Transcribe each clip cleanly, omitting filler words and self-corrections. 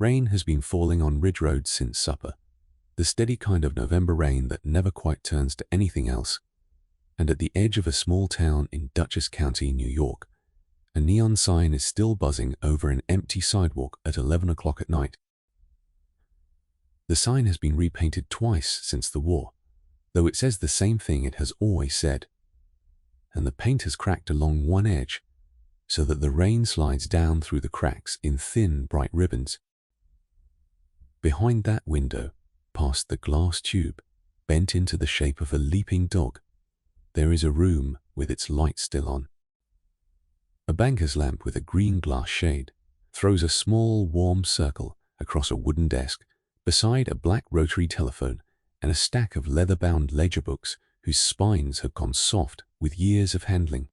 Rain has been falling on Ridge Road since supper, the steady kind of November rain that never quite turns to anything else. And at the edge of a small town in Dutchess County, New York, a neon sign is still buzzing over an empty sidewalk at 11 o'clock at night. The sign has been repainted twice since the war, though it says the same thing it has always said. And the paint has cracked along one edge, so that the rain slides down through the cracks in thin, bright ribbons. Behind that window, past the glass tube, bent into the shape of a leaping dog, there is a room with its light still on. A banker's lamp with a green glass shade throws a small, warm circle across a wooden desk beside a black rotary telephone and a stack of leather-bound ledger books whose spines have gone soft with years of handling.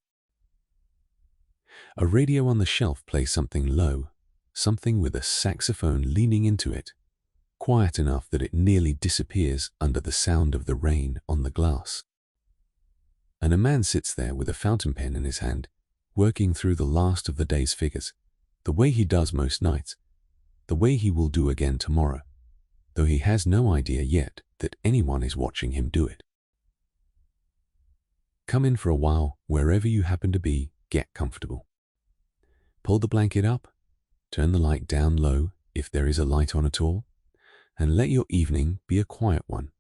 A radio on the shelf plays something low, something with a saxophone leaning into it, quiet enough that it nearly disappears under the sound of the rain on the glass. And a man sits there with a fountain pen in his hand, working through the last of the day's figures, the way he does most nights, the way he will do again tomorrow, though he has no idea yet that anyone is watching him do it. Come in for a while, wherever you happen to be, get comfortable. Pull the blanket up, turn the light down low if there is a light on at all, and let your evening be a quiet one,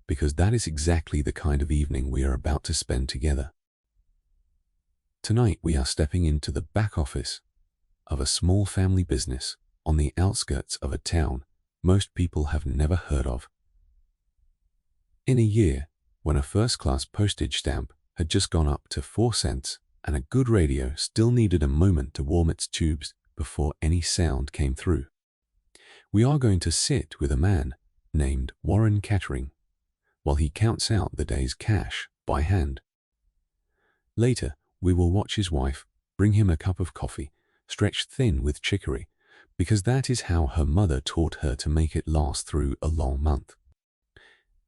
because that is exactly the kind of evening we are about to spend together. Tonight we are stepping into the back office of a small family business on the outskirts of a town most people have never heard of. In a year, when a first-class postage stamp had just gone up to 4 cents and a good radio still needed a moment to warm its tubes before any sound came through, we are going to sit with a man named Warren Kettering while he counts out the day's cash by hand. Later, we will watch his wife bring him a cup of coffee stretched thin with chicory, because that is how her mother taught her to make it last through a long month.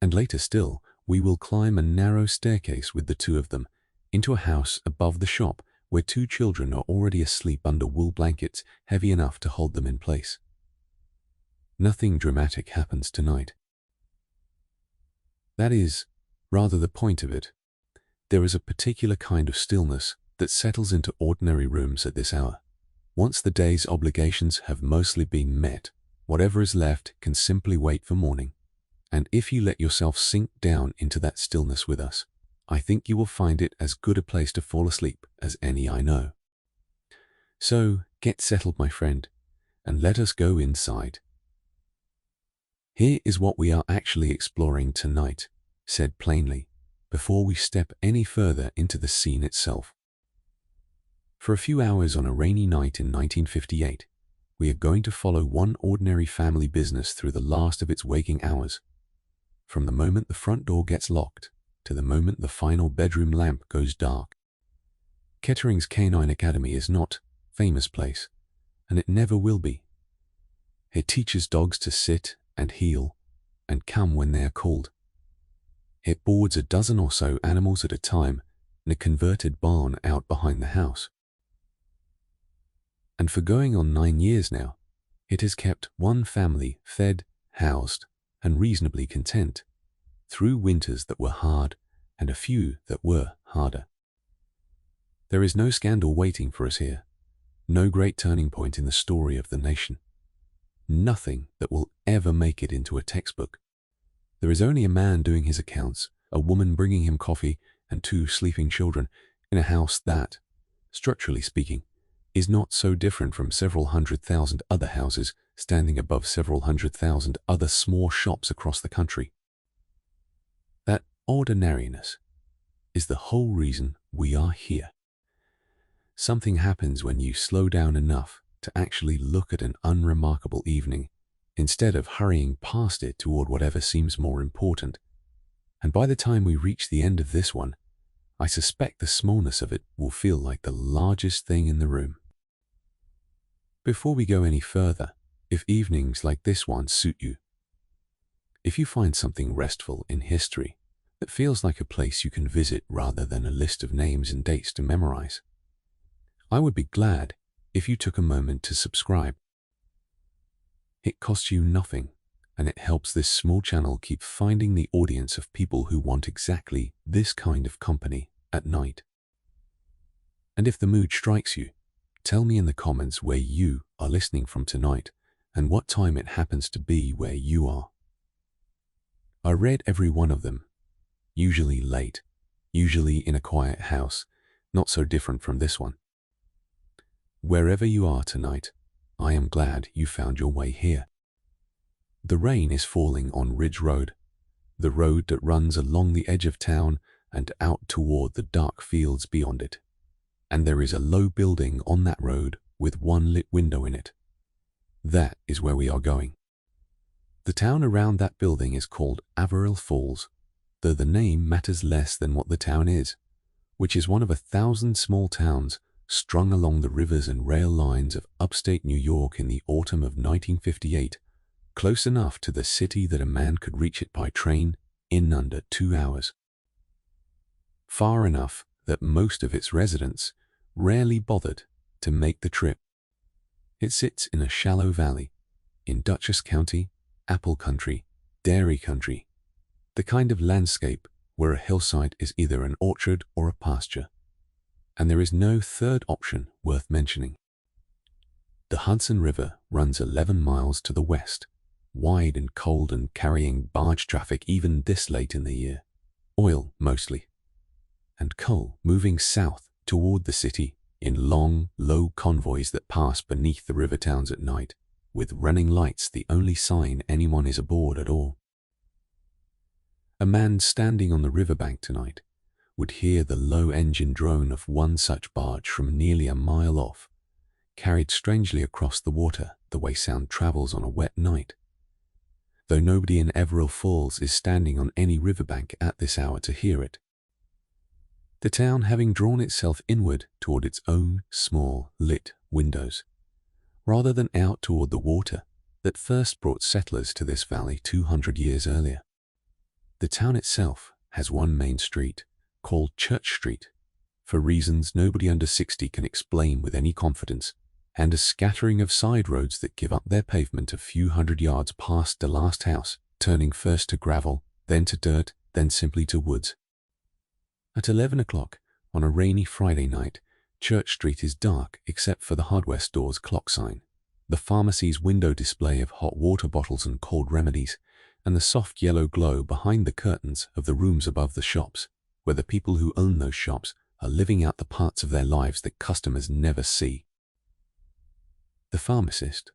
And later still, we will climb a narrow staircase with the two of them into a house above the shop where 2 children are already asleep under wool blankets heavy enough to hold them in place. Nothing dramatic happens tonight. That is rather the point of it. There is a particular kind of stillness that settles into ordinary rooms at this hour. Once the day's obligations have mostly been met, whatever is left can simply wait for morning. And if you let yourself sink down into that stillness with us, I think you will find it as good a place to fall asleep as any I know. So get settled, my friend, and let us go inside. Here is what we are actually exploring tonight, said plainly, before we step any further into the scene itself. For a few hours on a rainy night in 1958, we are going to follow one ordinary family business through the last of its waking hours. From the moment the front door gets locked to the moment the final bedroom lamp goes dark. Kettering's Canine Academy is not a famous place, and it never will be. It teaches dogs to sit and heel and come when they are called. It boards a dozen or so animals at a time in a converted barn out behind the house. And for going on 9 years now, it has kept one family fed, housed, and reasonably content through winters that were hard and a few that were harder. There is no scandal waiting for us here, no great turning point in the story of the nation, nothing that will ever make it into a textbook. There is only a man doing his accounts, a woman bringing him coffee, and 2 sleeping children in a house that, structurally speaking, is not so different from several 100,000 other houses standing above several 100,000 other small shops across the country. That ordinariness is the whole reason we are here. Something happens when you slow down enough to actually look at an unremarkable evening instead of hurrying past it toward whatever seems more important. And by the time we reach the end of this one, I suspect the smallness of it will feel like the largest thing in the room. Before we go any further, if evenings like this one suit you, if you find something restful in history that feels like a place you can visit rather than a list of names and dates to memorize, I would be glad if you took a moment to subscribe. It costs you nothing, and it helps this small channel keep finding the audience of people who want exactly this kind of company at night. And if the mood strikes you, tell me in the comments where you are listening from tonight and what time it happens to be where you are. I read every one of them, usually late, usually in a quiet house, not so different from this one. Wherever you are tonight, I am glad you found your way here. The rain is falling on Ridge Road, the road that runs along the edge of town and out toward the dark fields beyond it. And there is a low building on that road with one lit window in it. That is where we are going. The town around that building is called Averill Falls, though the name matters less than what the town is, which is one of 1,000 small towns strung along the rivers and rail lines of upstate New York in the autumn of 1958, close enough to the city that a man could reach it by train in under 2 hours. Far enough that most of its residents rarely bothered to make the trip. It sits in a shallow valley in Dutchess County, apple country, dairy country, the kind of landscape where a hillside is either an orchard or a pasture, and there is no third option worth mentioning. The Hudson River runs 11 miles to the west, wide and cold and carrying barge traffic even this late in the year, oil mostly, and coal moving south toward the city in long, low convoys that pass beneath the river towns at night, with running lights the only sign anyone is aboard at all. A man standing on the riverbank tonight would hear the low engine drone of one such barge from nearly a mile off, carried strangely across the water the way sound travels on a wet night. Though nobody in Averill Falls is standing on any riverbank at this hour to hear it. The town having drawn itself inward toward its own small, lit windows, rather than out toward the water that first brought settlers to this valley 200 years earlier. The town itself has one main street, called Church Street, for reasons nobody under 60 can explain with any confidence, and a scattering of side roads that give up their pavement a few hundred yards past the last house, turning first to gravel, then to dirt, then simply to woods. At 11 o'clock on a rainy Friday night, Church Street is dark except for the hardware store's clock sign, the pharmacy's window display of hot water bottles and cold remedies, and the soft yellow glow behind the curtains of the rooms above the shops, where the people who own those shops are living out the parts of their lives that customers never see. The pharmacist,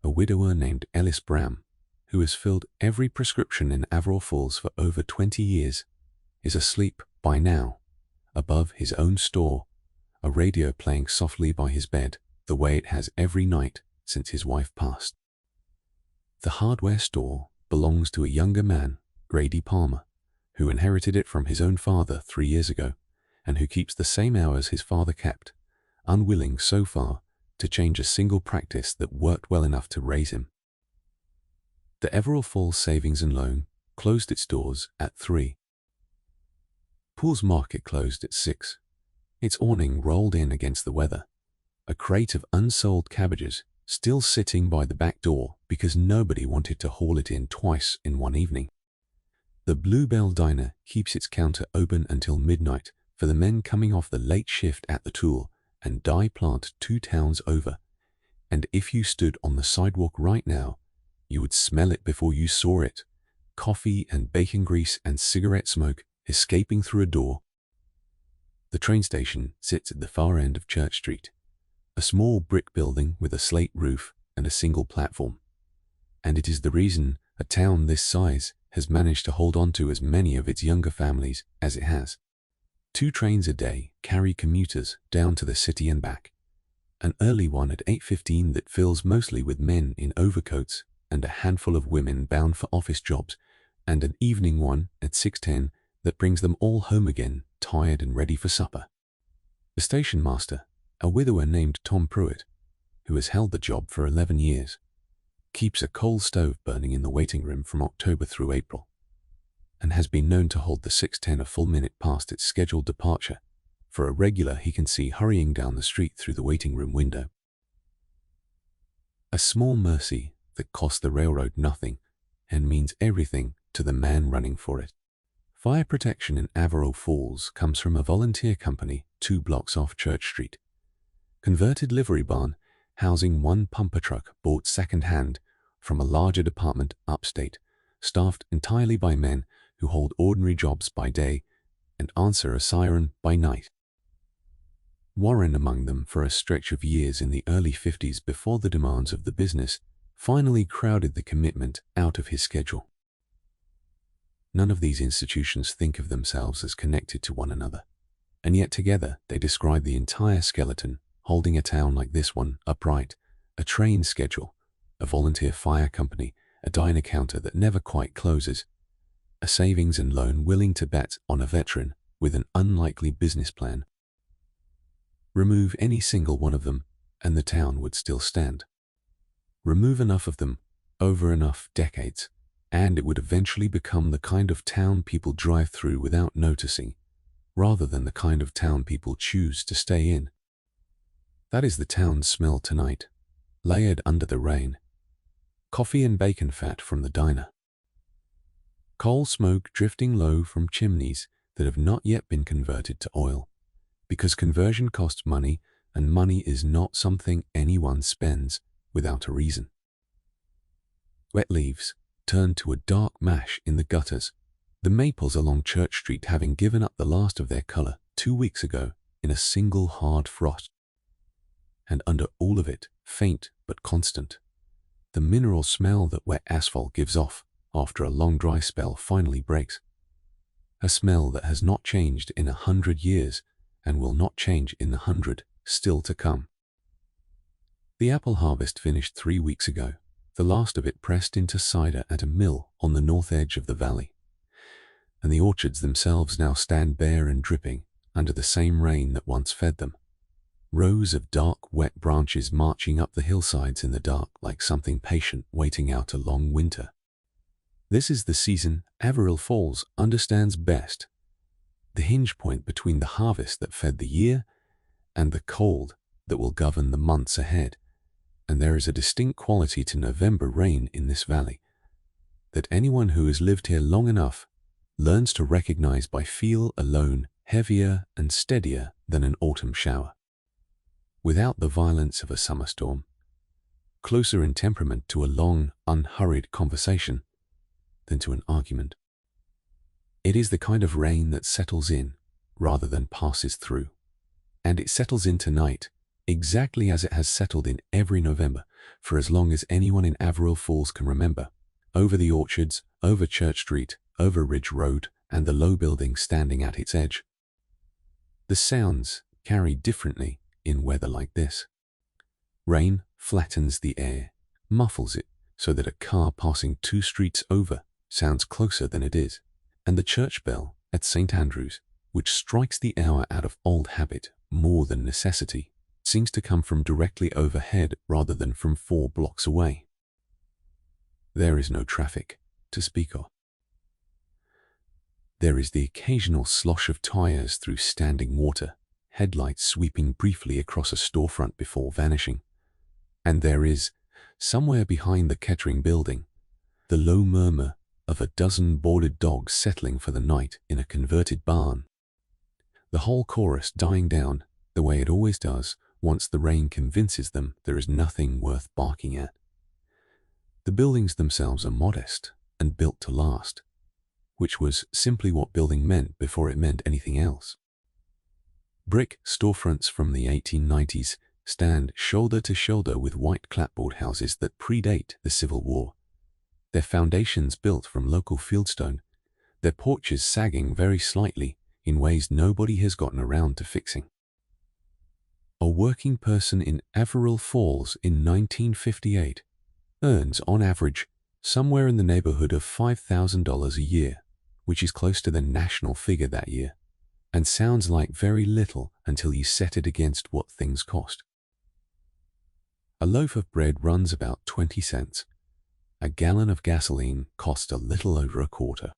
a widower named Ellis Bram, who has filled every prescription in Averill Falls for over 20 years, is asleep by now, above his own store, a radio playing softly by his bed the way it has every night since his wife passed. The hardware store belongs to a younger man, Grady Palmer, who inherited it from his own father 3 years ago, and who keeps the same hours his father kept, unwilling so far to change a single practice that worked well enough to raise him. The Averill Falls Savings and Loan closed its doors at 3. Poole's Market closed at 6. Its awning rolled in against the weather, a crate of unsold cabbages still sitting by the back door because nobody wanted to haul it in twice in one evening. The Bluebell Diner keeps its counter open until midnight for the men coming off the late shift at the tool and dye plant 2 towns over, and if you stood on the sidewalk right now, you would smell it before you saw it, coffee and bacon grease and cigarette smoke escaping through a door. The train station sits at the far end of Church Street, a small brick building with a slate roof and a single platform, and it is the reason a town this size has managed to hold on to as many of its younger families as it has. 2 trains a day carry commuters down to the city and back, an early one at 8:15 that fills mostly with men in overcoats and a handful of women bound for office jobs, and an evening one at 6:10 that brings them all home again, tired and ready for supper. The station master, a widower named Tom Pruitt, who has held the job for 11 years, keeps a coal stove burning in the waiting room from October through April, and has been known to hold the 6:10 a full minute past its scheduled departure for a regular he can see hurrying down the street through the waiting room window. A small mercy that costs the railroad nothing and means everything to the man running for it. Fire protection in Averill Falls comes from a volunteer company 2 blocks off Church Street. Converted livery barn housing one pumper truck bought second-hand from a larger department upstate, staffed entirely by men who hold ordinary jobs by day and answer a siren by night. Warren among them for a stretch of years in the early 50s before the demands of the business finally crowded the commitment out of his schedule. None of these institutions think of themselves as connected to one another, and yet together they describe the entire skeleton holding a town like this one upright, a train schedule, a volunteer fire company, a diner counter that never quite closes, a savings and loan willing to bet on a veteran with an unlikely business plan. Remove any single one of them and the town would still stand. Remove enough of them over enough decades, and it would eventually become the kind of town people drive through without noticing, rather than the kind of town people choose to stay in. That is the town's smell tonight, layered under the rain. Coffee and bacon fat from the diner. Coal smoke drifting low from chimneys that have not yet been converted to oil, because conversion costs money, and money is not something anyone spends without a reason. Wet leaves turned to a dark mash in the gutters, the maples along Church Street having given up the last of their color 2 weeks ago in a single hard frost. And under all of it, faint but constant, the mineral smell that wet asphalt gives off after a long dry spell finally breaks. A smell that has not changed in 100 years and will not change in the 100 still to come. The apple harvest finished 3 weeks ago, the last of it pressed into cider at a mill on the north edge of the valley. And the orchards themselves now stand bare and dripping under the same rain that once fed them. Rows of dark, wet branches marching up the hillsides in the dark like something patient waiting out a long winter. This is the season Averill Falls understands best, the hinge point between the harvest that fed the year and the cold that will govern the months ahead. And there is a distinct quality to November rain in this valley that anyone who has lived here long enough learns to recognize by feel alone, heavier and steadier than an autumn shower. Without the violence of a summer storm, closer in temperament to a long, unhurried conversation than to an argument. It is the kind of rain that settles in rather than passes through. And it settles in tonight exactly as it has settled in every November for as long as anyone in Averill Falls can remember, over the orchards, over Church Street, over Ridge Road, and the low buildings standing at its edge. The sounds carry differently in weather like this. Rain flattens the air, muffles it so that a car passing 2 streets over sounds closer than it is, and the church bell at St. Andrew's, which strikes the hour out of old habit more than necessity, seems to come from directly overhead rather than from 4 blocks away. There is no traffic to speak of. There is the occasional slosh of tires through standing water, headlights sweeping briefly across a storefront before vanishing. And there is, somewhere behind the Kettering building, the low murmur of a dozen boarded dogs settling for the night in a converted barn. The whole chorus dying down the way it always does once the rain convinces them there is nothing worth barking at. The buildings themselves are modest and built to last, which was simply what building meant before it meant anything else. Brick storefronts from the 1890s stand shoulder to shoulder with white clapboard houses that predate the Civil War, their foundations built from local fieldstone, their porches sagging very slightly in ways nobody has gotten around to fixing. A working person in Averill Falls in 1958 earns, on average, somewhere in the neighborhood of $5,000 a year, which is close to the national figure that year, and sounds like very little until you set it against what things cost. A loaf of bread runs about 20 cents. A gallon of gasoline costs a little over a quarter.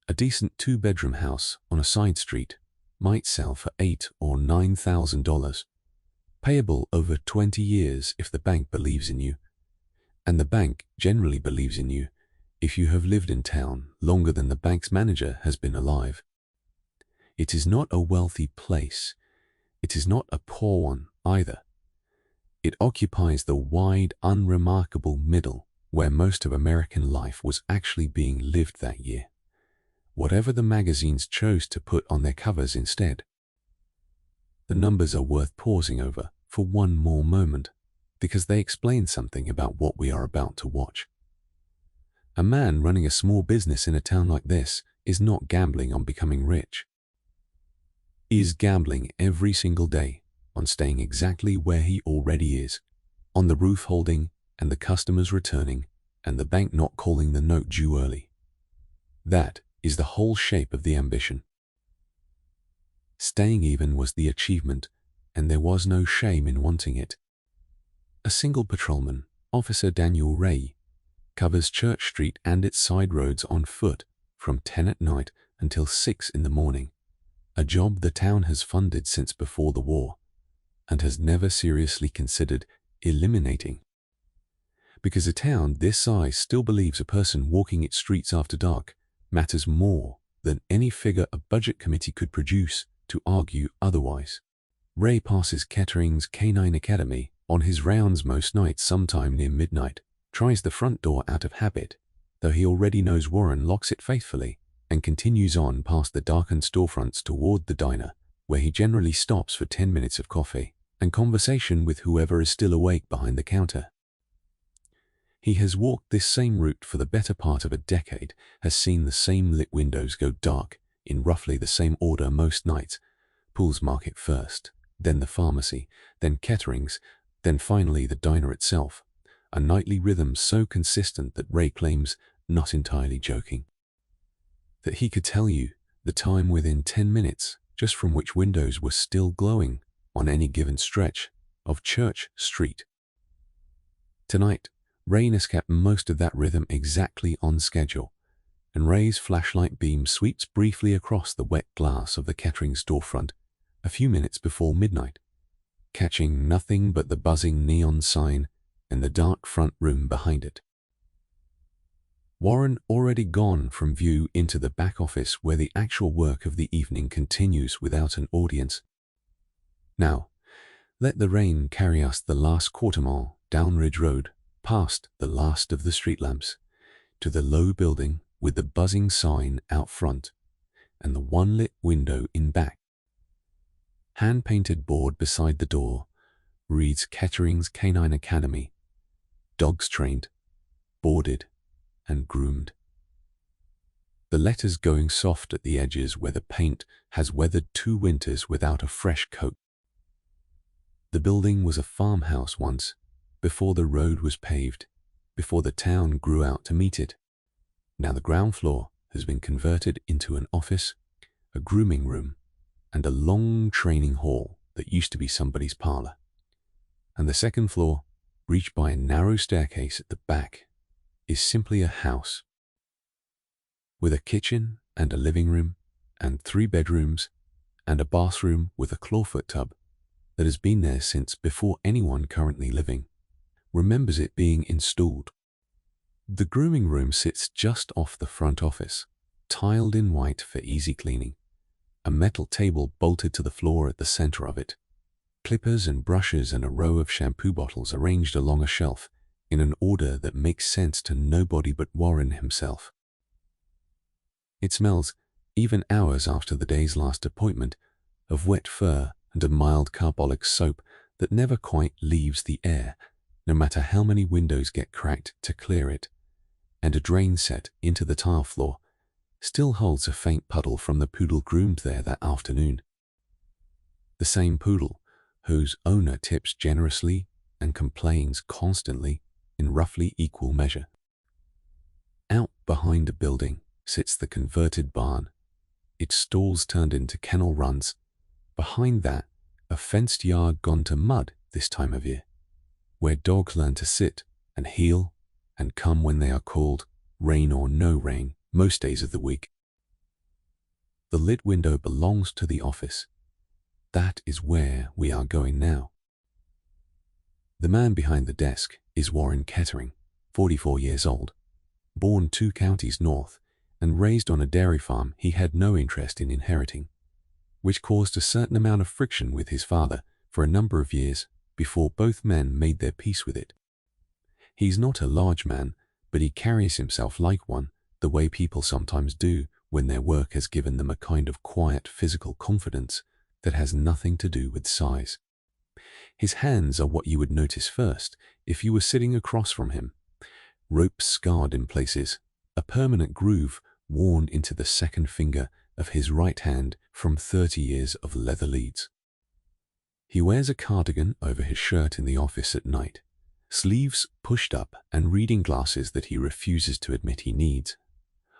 A decent 2-bedroom house on a side street might sell for $8,000 or $9,000, payable over 20 years if the bank believes in you, And the bank generally believes in you if you have lived in town longer than the bank's manager has been alive. It is not a wealthy place. It is not a poor one either. It occupies the wide, unremarkable middle where most of American life was actually being lived that year, whatever the magazines chose to put on their covers instead. The numbers are worth pausing over for one more moment, because they explain something about what we are about to watch. A man running a small business in a town like this is not gambling on becoming rich. He is gambling every single day on staying exactly where he already is, on the roof holding and the customers returning and the bank not calling the note due early. That is the whole shape of the ambition. Staying even was the achievement, and there was no shame in wanting it. A single patrolman, Officer Daniel Ray, covers Church Street and its side roads on foot from 10 at night until 6 in the morning, a job the town has funded since before the war and has never seriously considered eliminating. Because a town this size still believes a person walking its streets after dark matters more than any figure a budget committee could produce to argue otherwise. Ray passes Kettering's Canine Academy on his rounds most nights sometime near midnight, tries the front door out of habit, though he already knows Warren locks it faithfully, and continues on past the darkened storefronts toward the diner, where he generally stops for 10 minutes of coffee and conversation with whoever is still awake behind the counter. He has walked this same route for the better part of a decade, has seen the same lit windows go dark in roughly the same order most nights. Poole's Market first, then the pharmacy, then Kettering's, then finally the diner itself, a nightly rhythm so consistent that Ray claims, not entirely joking, that he could tell you the time within 10 minutes just from which windows were still glowing on any given stretch of Church Street. Tonight, Rain has kept most of that rhythm exactly on schedule, and Ray's flashlight beam sweeps briefly across the wet glass of the Kettering storefront a few minutes before midnight, catching nothing but the buzzing neon sign and the dark front room behind it. Warren already gone from view into the back office where the actual work of the evening continues without an audience. Now, let the rain carry us the last quarter mile down Ridge Road, past the last of the street lamps, to the low building with the buzzing sign out front and the one lit window in back. Hand-painted board beside the door reads Kettering's Canine Academy, dogs trained, boarded, and groomed. The letters going soft at the edges where the paint has weathered 2 winters without a fresh coat. The building was a farmhouse once, before the road was paved, before the town grew out to meet it. Now the ground floor has been converted into an office, a grooming room, and a long training hall that used to be somebody's parlor. And the second floor, reached by a narrow staircase at the back, is simply a house, with a kitchen and a living room and 3 bedrooms and a bathroom with a clawfoot tub that has been there since before anyone currently living remembers it being installed. The grooming room sits just off the front office, tiled in white for easy cleaning, a metal table bolted to the floor at the center of it, clippers and brushes and a row of shampoo bottles arranged along a shelf in an order that makes sense to nobody but Warren himself. It smells, even hours after the day's last appointment, of wet fur and a mild carbolic soap that never quite leaves the air, no matter how many windows get cracked to clear it, and a drain set into the tile floor still holds a faint puddle from the poodle groomed there that afternoon. The same poodle whose owner tips generously and complains constantly in roughly equal measure. Out behind a building sits the converted barn, its stalls turned into kennel runs. Behind that, a fenced yard gone to mud this time of year, where dogs learn to sit and heel and come when they are called, rain or no rain, most days of the week. The lit window belongs to the office. That is where we are going now. The man behind the desk is Warren Kettering, 44 years old, born 2 counties north and raised on a dairy farm he had no interest in inheriting, which caused a certain amount of friction with his father for a number of years before both men made their peace with it. He's not a large man, but he carries himself like one, the way people sometimes do when their work has given them a kind of quiet physical confidence that has nothing to do with size. His hands are what you would notice first if you were sitting across from him, ropes scarred in places, a permanent groove worn into the second finger of his right hand from 30 years of leather leads. He wears a cardigan over his shirt in the office at night, sleeves pushed up and reading glasses that he refuses to admit he needs,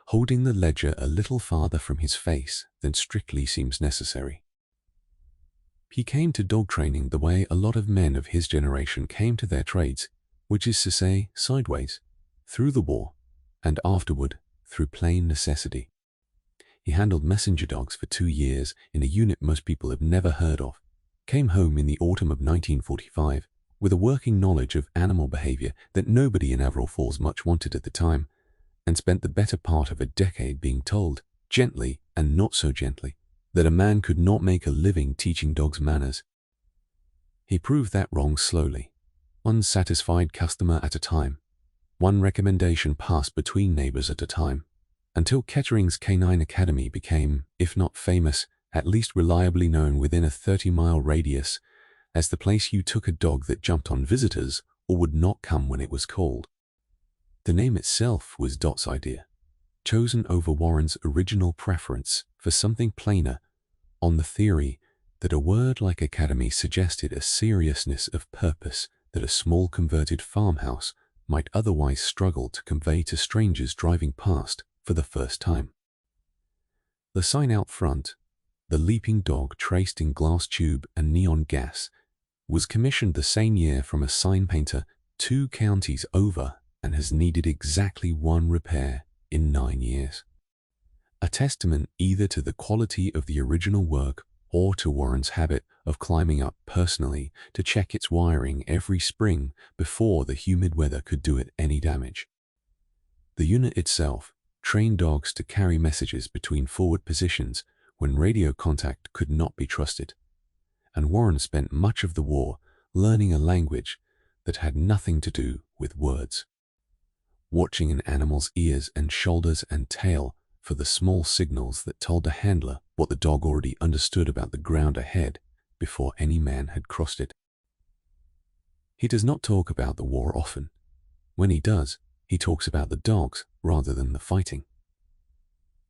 holding the ledger a little farther from his face than strictly seems necessary. He came to dog training the way a lot of men of his generation came to their trades, which is to say, sideways, through the war, and afterward through plain necessity. He handled messenger dogs for 2 years in a unit most people have never heard of, came home in the autumn of 1945 with a working knowledge of animal behavior that nobody in Averell Falls much wanted at the time, and spent the better part of a decade being told, gently and not so gently, that a man could not make a living teaching dogs manners. He proved that wrong slowly, one satisfied customer at a time, one recommendation passed between neighbors at a time, until Kettering's Canine Academy became, if not famous, at least reliably known within a 30-mile radius as the place you took a dog that jumped on visitors or would not come when it was called. The name itself was Dot's idea, chosen over Warren's original preference for something plainer, on the theory that a word like academy suggested a seriousness of purpose that a small converted farmhouse might otherwise struggle to convey to strangers driving past for the first time. The sign out front, the leaping dog traced in glass tube and neon gas, was commissioned the same year from a sign painter 2 counties over and has needed exactly 1 repair in 9 years. A testament either to the quality of the original work or to Warren's habit of climbing up personally to check its wiring every spring before the humid weather could do it any damage. The unit itself trained dogs to carry messages between forward positions when radio contact could not be trusted, and Warren spent much of the war learning a language that had nothing to do with words, watching an animal's ears and shoulders and tail for the small signals that told the handler what the dog already understood about the ground ahead before any man had crossed it. He does not talk about the war often. When he does, he talks about the dogs rather than the fighting.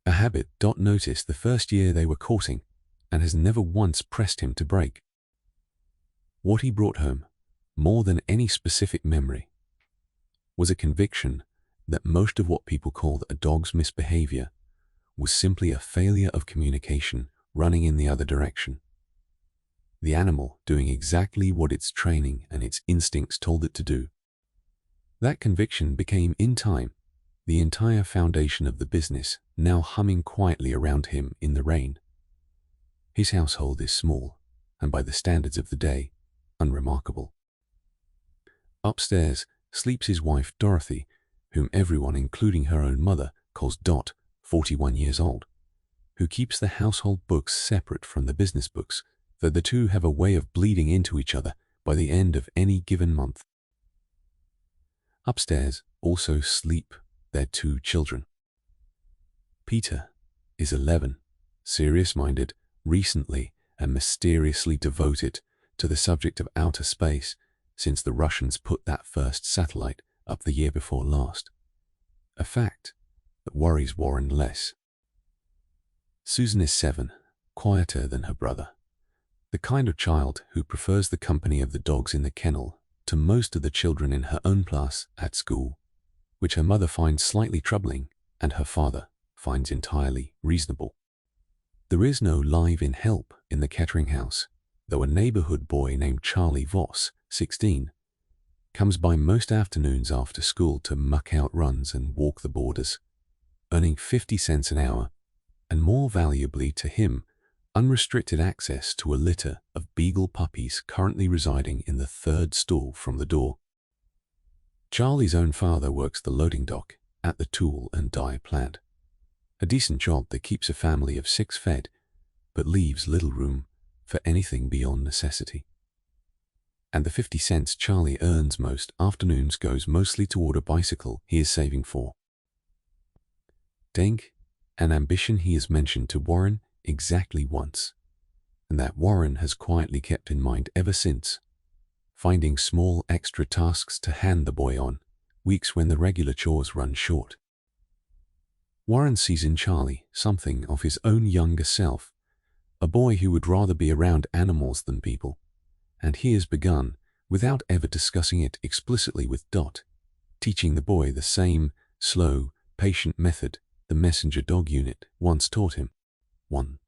A habit Dot noticed the first year they were courting and has never once pressed him to break. What he brought home, more than any specific memory, was a conviction that most of what people called a dog's misbehavior was simply a failure of communication running in the other direction. The animal doing exactly what its training and its instincts told it to do. That conviction became, in time, the entire foundation of the business, now humming quietly around him in the rain. His household is small, and by the standards of the day, unremarkable. Upstairs sleeps his wife Dorothy, whom everyone, including her own mother, calls Dot, 41 years old, who keeps the household books separate from the business books, though the two have a way of bleeding into each other by the end of any given month. Upstairs also sleep their 2 children. Peter is 11, serious-minded, recently and mysteriously devoted to the subject of outer space since the Russians put that first satellite up the year before last, a fact that worries Warren less. Susan is 7, quieter than her brother, the kind of child who prefers the company of the dogs in the kennel to most of the children in her own class at school, which her mother finds slightly troubling and her father finds entirely reasonable. There is no live-in help in the Kettering house, though a neighborhood boy named Charlie Voss, 16, comes by most afternoons after school to muck out runs and walk the borders, earning 50 cents an hour, and more valuably to him, unrestricted access to a litter of beagle puppies currently residing in the 3rd stall from the door. Charlie's own father works the loading dock at the tool and die plant. A decent job that keeps a family of 6 fed, but leaves little room for anything beyond necessity. And the 50 cents Charlie earns most afternoons goes mostly toward a bicycle he is saving for. Denk, an ambition he has mentioned to Warren exactly once, and that Warren has quietly kept in mind ever since, finding small extra tasks to hand the boy on weeks when the regular chores run short. Warren sees in Charlie something of his own younger self, a boy who would rather be around animals than people, and he has begun, without ever discussing it explicitly with Dot, teaching the boy the same slow, patient method the messenger dog unit once taught him. 1.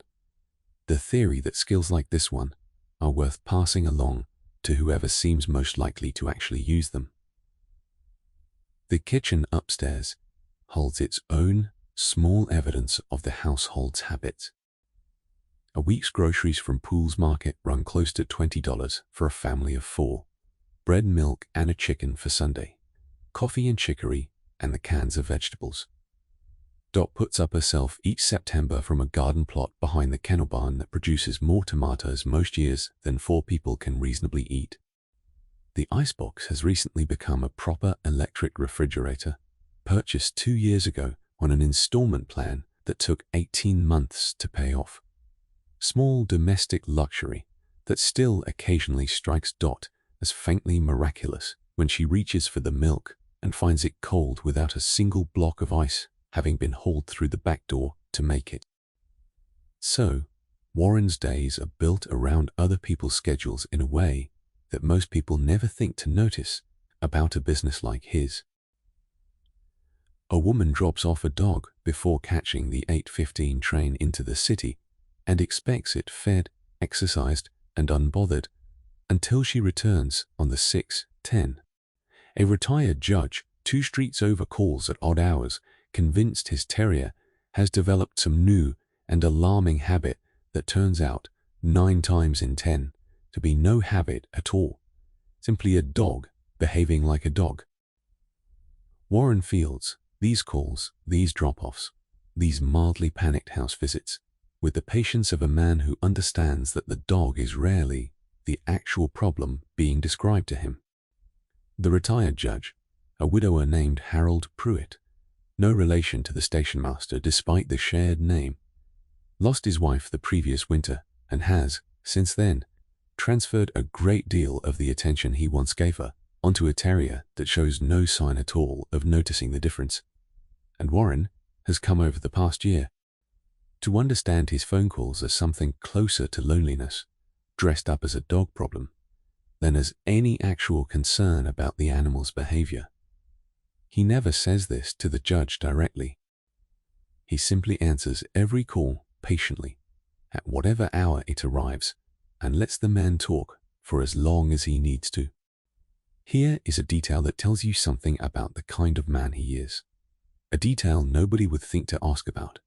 The theory that skills like this one are worth passing along to whoever seems most likely to actually use them. The kitchen upstairs holds its own small evidence of the household's habits. A week's groceries from Poole's Market run close to $20 for a family of 4. Bread, milk, and a chicken for Sunday. Coffee and chicory, and the cans of vegetables. Dot puts up herself each September from a garden plot behind the kennel barn that produces more tomatoes most years than 4 people can reasonably eat. The icebox has recently become a proper electric refrigerator, purchased 2 years ago on an installment plan that took 18 months to pay off. Small domestic luxury that still occasionally strikes Dot as faintly miraculous when she reaches for the milk and finds it cold without a single block of ice having been hauled through the back door to make it. So, Warren's days are built around other people's schedules in a way that most people never think to notice about a business like his. A woman drops off a dog before catching the 8:15 train into the city and expects it fed, exercised, and unbothered until she returns on the 6:10. A retired judge 2 streets over calls at odd hours, convinced his terrier has developed some new and alarming habit that turns out 9 times in 10 to be no habit at all, simply a dog behaving like a dog. Warren fields these calls, these drop-offs, these mildly panicked house visits, with the patience of a man who understands that the dog is rarely the actual problem being described to him. The retired judge, a widower named Harold Pruitt, no relation to the station master despite the shared name, lost his wife the previous winter and has, since then, transferred a great deal of the attention he once gave her onto a terrier that shows no sign at all of noticing the difference. And Warren has come over the past year to understand his phone calls as something closer to loneliness, dressed up as a dog problem, than as any actual concern about the animal's behavior. He never says this to the judge directly. He simply answers every call patiently, at whatever hour it arrives, and lets the man talk for as long as he needs to. Here is a detail that tells you something about the kind of man he is. A detail nobody would think to ask about,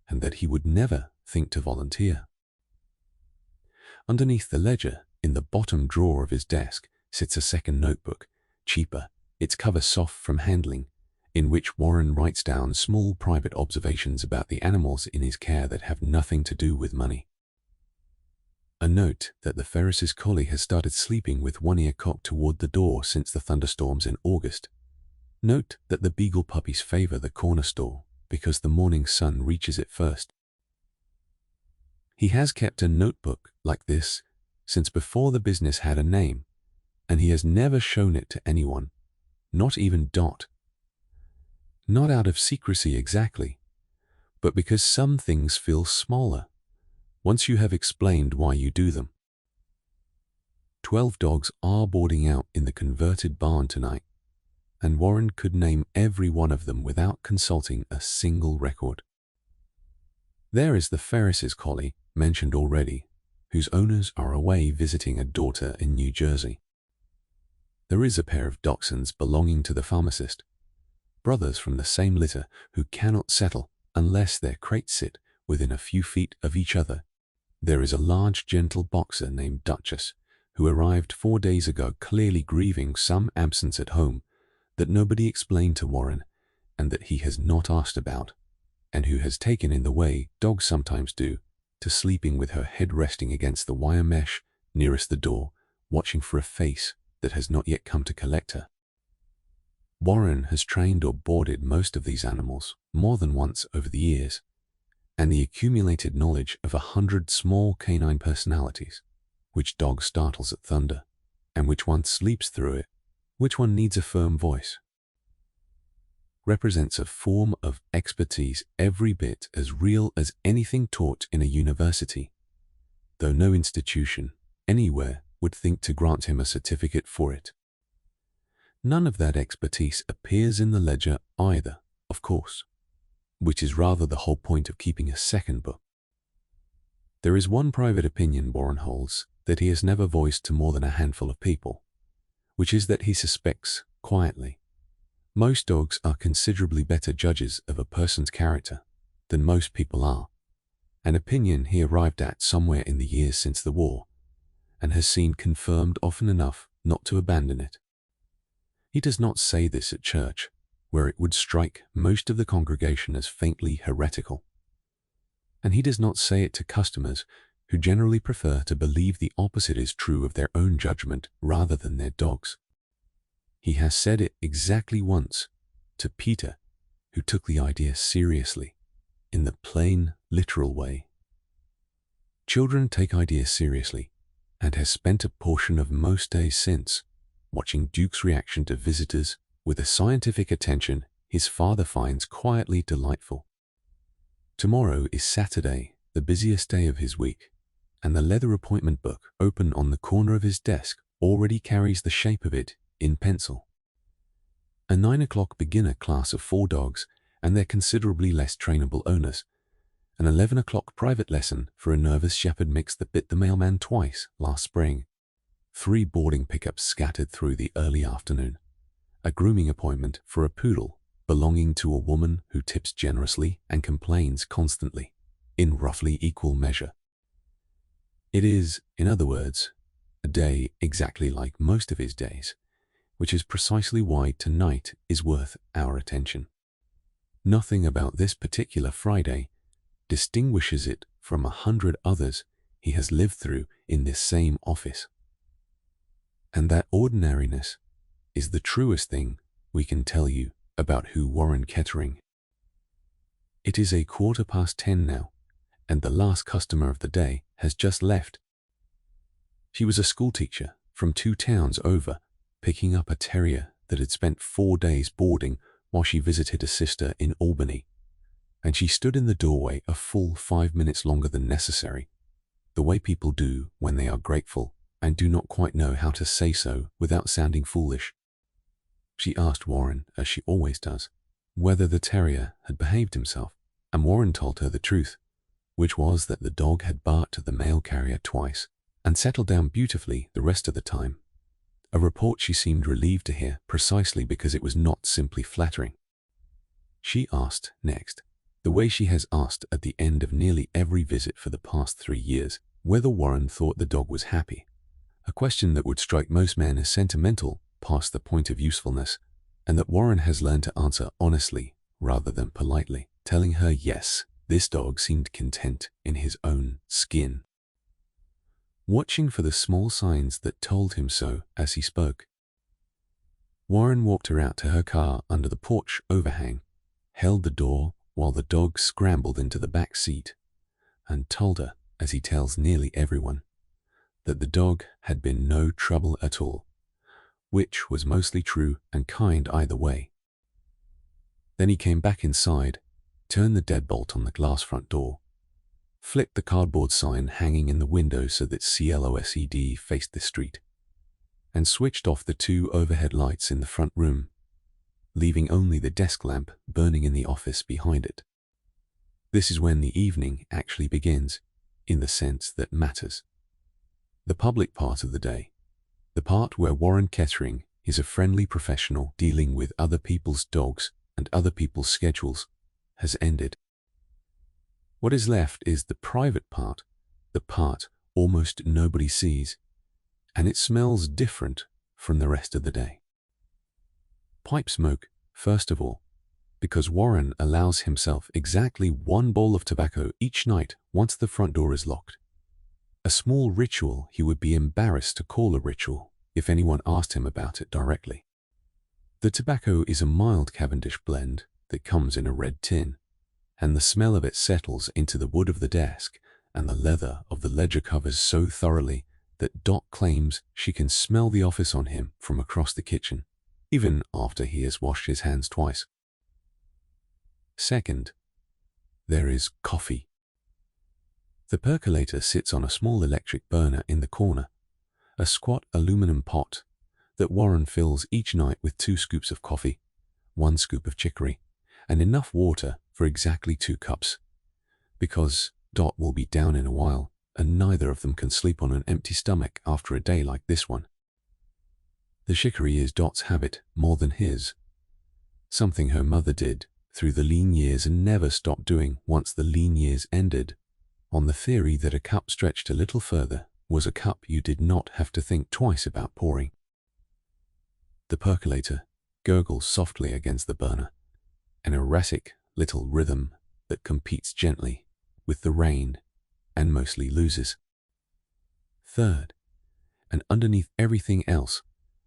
and that he would never think to volunteer. Underneath the ledger, in the bottom drawer of his desk, sits a second notebook, cheaper, its cover soft from handling, in which Warren writes down small private observations about the animals in his care that have nothing to do with money. A note that the Ferris's collie has started sleeping with one ear cocked toward the door since the thunderstorms in August. Note that the beagle puppies favor the corner store because the morning sun reaches it first. He has kept a notebook like this since before the business had a name, and he has never shown it to anyone, not even Dot. Not out of secrecy exactly, but because some things feel smaller once you have explained why you do them. 12 dogs are boarding out in the converted barn tonight, and Warren could name every one of them without consulting a single record. There is the Ferris's collie, mentioned already, whose owners are away visiting a daughter in New Jersey. There is a pair of dachshunds belonging to the pharmacist, brothers from the same litter who cannot settle unless their crates sit within a few feet of each other. There is a large gentle boxer named Duchess, who arrived 4 days ago clearly grieving some absence at home that nobody explained to Warren and that he has not asked about, and who has taken in the way dogs sometimes do, to sleeping with her head resting against the wire mesh nearest the door, watching for a face that has not yet come to collect her. Warren has trained or boarded most of these animals more than once over the years, and the accumulated knowledge of 100 small canine personalities, which dog startles at thunder, and which one sleeps through it, which one needs a firm voice, represents a form of expertise every bit as real as anything taught in a university, though no institution anywhere would think to grant him a certificate for it. None of that expertise appears in the ledger either, of course, which is rather the whole point of keeping a second book. There is one private opinion Warren holds that he has never voiced to more than a handful of people, which is that he suspects, quietly, most dogs are considerably better judges of a person's character than most people are, an opinion he arrived at somewhere in the years since the war, and has seen confirmed often enough not to abandon it. He does not say this at church, where it would strike most of the congregation as faintly heretical. And he does not say it to customers who generally prefer to believe the opposite is true of their own judgment rather than their dog's. He has said it exactly once to Peter, who took the idea seriously, in the plain, literal way. Children take ideas seriously, and has spent a portion of most days since watching Duke's reaction to visitors with a scientific attention his father finds quietly delightful. Tomorrow is Saturday, the busiest day of his week, and the leather appointment book open on the corner of his desk already carries the shape of it in pencil. A 9 o'clock beginner class of 4 dogs and their considerably less trainable owners. An 11 o'clock private lesson for a nervous shepherd mix that bit the mailman twice last spring. 3 boarding pickups scattered through the early afternoon. A grooming appointment for a poodle belonging to a woman who tips generously and complains constantly, in roughly equal measure. It is, in other words, a day exactly like most of his days, which is precisely why tonight is worth our attention. Nothing about this particular Friday distinguishes it from 100 others he has lived through in this same office. And that ordinariness is the truest thing we can tell you about who Warren Kettering. It is 10:15 now, and the last customer of the day has just left. She was a schoolteacher from 2 towns over, picking up a terrier that had spent 4 days boarding while she visited a sister in Albany, and she stood in the doorway a full 5 minutes longer than necessary, the way people do when they are grateful and do not quite know how to say so without sounding foolish. She asked Warren, as she always does, whether the terrier had behaved himself, and Warren told her the truth, which was that the dog had barked at the mail carrier twice and settled down beautifully the rest of the time. A report she seemed relieved to hear precisely because it was not simply flattering. She asked next, the way she has asked at the end of nearly every visit for the past 3 years, whether Warren thought the dog was happy, a question that would strike most men as sentimental past the point of usefulness, and that Warren has learned to answer honestly rather than politely, telling her yes, this dog seemed content in his own skin. Watching for the small signs that told him so as he spoke. Warren walked her out to her car under the porch overhang, held the door while the dog scrambled into the back seat, and told her, as he tells nearly everyone, that the dog had been no trouble at all, which was mostly true and kind either way. Then he came back inside, turned the deadbolt on the glass front door, flipped the cardboard sign hanging in the window so that CLOSED faced the street, and switched off the 2 overhead lights in the front room, leaving only the desk lamp burning in the office behind it. This is when the evening actually begins, in the sense that matters. The public part of the day, the part where Warren Kettering is a friendly professional dealing with other people's dogs and other people's schedules, has ended. What is left is the private part, the part almost nobody sees, and it smells different from the rest of the day. Pipe smoke, first of all, because Warren allows himself exactly one bowl of tobacco each night once the front door is locked. A small ritual he would be embarrassed to call a ritual if anyone asked him about it directly. The tobacco is a mild Cavendish blend that comes in a red tin, and the smell of it settles into the wood of the desk and the leather of the ledger covers so thoroughly that Dot claims she can smell the office on him from across the kitchen, even after he has washed his hands twice. Second, there is coffee. The percolator sits on a small electric burner in the corner, a squat aluminum pot that Warren fills each night with 2 scoops of coffee, 1 scoop of chicory, and enough water for exactly 2 cups, because Dot will be down in a while, and neither of them can sleep on an empty stomach after a day like this one. The chicory is Dot's habit more than his, something her mother did through the lean years and never stopped doing once the lean years ended, on the theory that a cup stretched a little further was a cup you did not have to think twice about pouring. The percolator gurgles softly against the burner, an erratic little rhythm that competes gently with the rain and mostly loses. Third, and underneath everything else,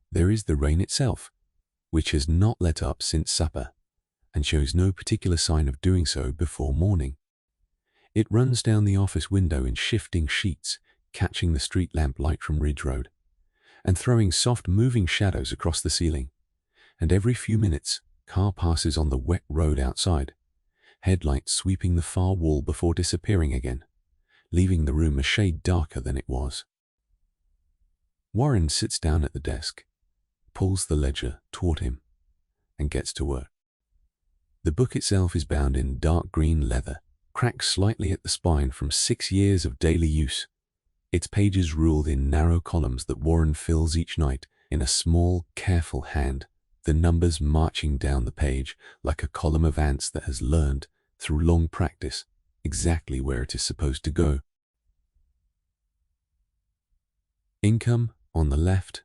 there is the rain itself, which has not let up since supper and shows no particular sign of doing so before morning. It runs down the office window in shifting sheets, catching the street lamp light from Ridge Road and throwing soft moving shadows across the ceiling. And every few minutes, car passes on the wet road outside, headlights sweeping the far wall before disappearing again, leaving the room a shade darker than it was. Warren sits down at the desk, pulls the ledger toward him, and gets to work. The book itself is bound in dark green leather, cracked slightly at the spine from 6 years of daily use, its pages ruled in narrow columns that Warren fills each night in a small, careful hand, the numbers marching down the page like a column of ants that has learned, through long practice, exactly where it is supposed to go. Income on the left,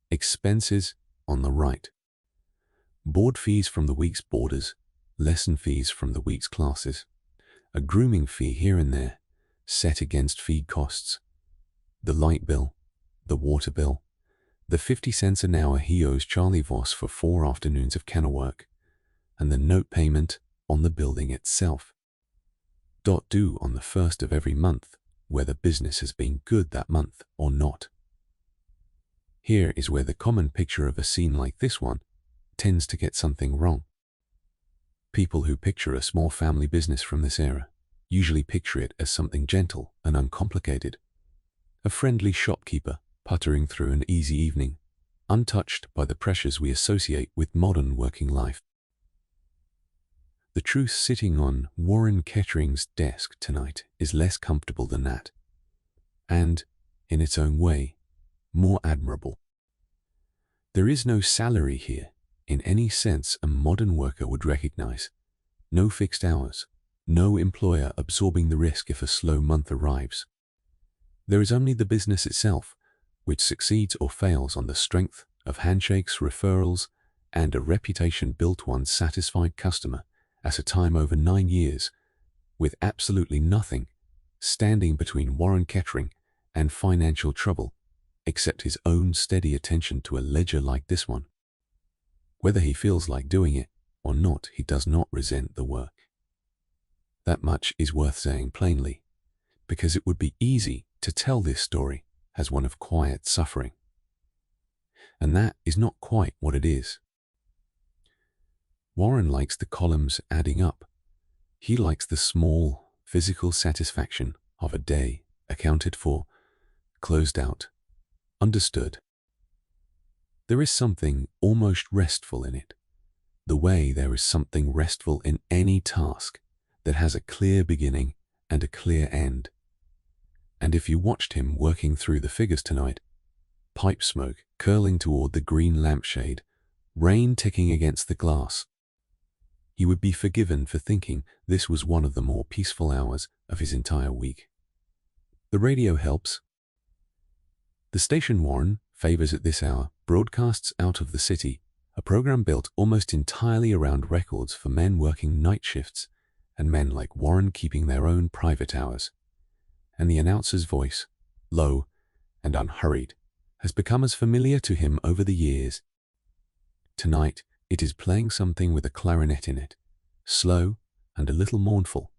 expenses on the right. Board fees from the week's boarders, lesson fees from the week's classes, a grooming fee here and there, set against feed costs, the light bill, the water bill, the 50 cents an hour he owes Charlie Voss for 4 afternoons of kennel work, and the note payment on the building itself. Due on the 1st of every month, whether business has been good that month or not. Here is where the common picture of a scene like this one tends to get something wrong. People who picture a small family business from this era usually picture it as something gentle and uncomplicated. A friendly shopkeeper puttering through an easy evening, untouched by the pressures we associate with modern working life. The truth sitting on Warren Kettering's desk tonight is less comfortable than that, and, in its own way, more admirable. There is no salary here, in any sense a modern worker would recognize. No fixed hours, no employer absorbing the risk if a slow month arrives. There is only the business itself, which succeeds or fails on the strength of handshakes, referrals, and a reputation built on satisfied customer at a time over 9 years, with absolutely nothing standing between Warren Kettering and financial trouble, except his own steady attention to a ledger like this one. Whether he feels like doing it or not, he does not resent the work. That much is worth saying plainly, because it would be easy to tell this story as one of quiet suffering. And that is not quite what it is. Warren likes the columns adding up. He likes the small, physical satisfaction of a day accounted for, closed out, understood. There is something almost restful in it, the way there is something restful in any task that has a clear beginning and a clear end. And if you watched him working through the figures tonight, pipe smoke curling toward the green lampshade, rain ticking against the glass, he would be forgiven for thinking this was one of the more peaceful hours of his entire week. The radio helps. The station Warren favors at this hour broadcasts out of the city a program built almost entirely around records for men working night shifts and men like Warren keeping their own private hours. And the announcer's voice, low and unhurried, has become as familiar to him over the years. Tonight, it is playing something with a clarinet in it, slow and a little mournful,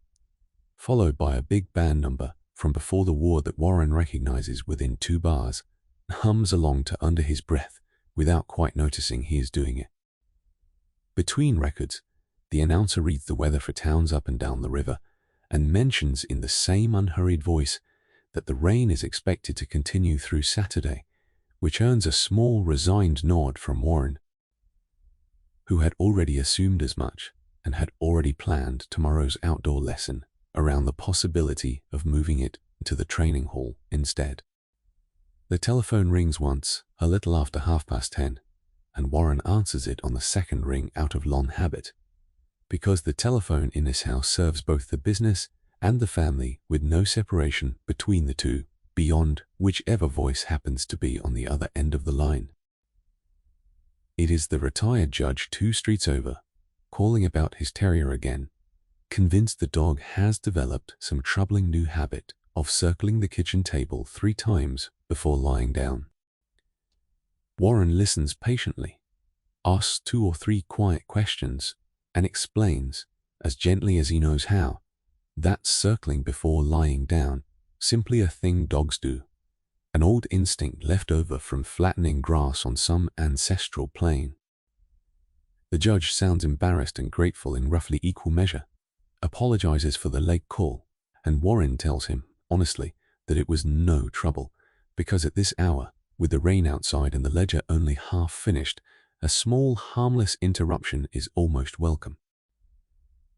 followed by a big band number from before the war that Warren recognizes within 2 bars, and hums along to under his breath without quite noticing he is doing it. Between records, the announcer reads the weather for towns up and down the river and mentions in the same unhurried voice that the rain is expected to continue through Saturday, which earns a small resigned nod from Warren, who had already assumed as much and had already planned tomorrow's outdoor lesson around the possibility of moving it to the training hall instead. The telephone rings once, a little after 10:30, and Warren answers it on the second ring out of long habit, because the telephone in his house serves both the business and the family with no separation between the two, beyond whichever voice happens to be on the other end of the line. It is the retired judge 2 streets over, calling about his terrier again, convinced the dog has developed some troubling new habit of circling the kitchen table 3 times before lying down. Warren listens patiently, asks 2 or 3 quiet questions, and explains, as gently as he knows how, that circling before lying down simply a thing dogs do, an old instinct left over from flattening grass on some ancestral plane. The judge sounds embarrassed and grateful in roughly equal measure, apologizes for the late call, and Warren tells him, honestly, that it was no trouble, because at this hour, with the rain outside and the ledger only half finished, a small harmless interruption is almost welcome.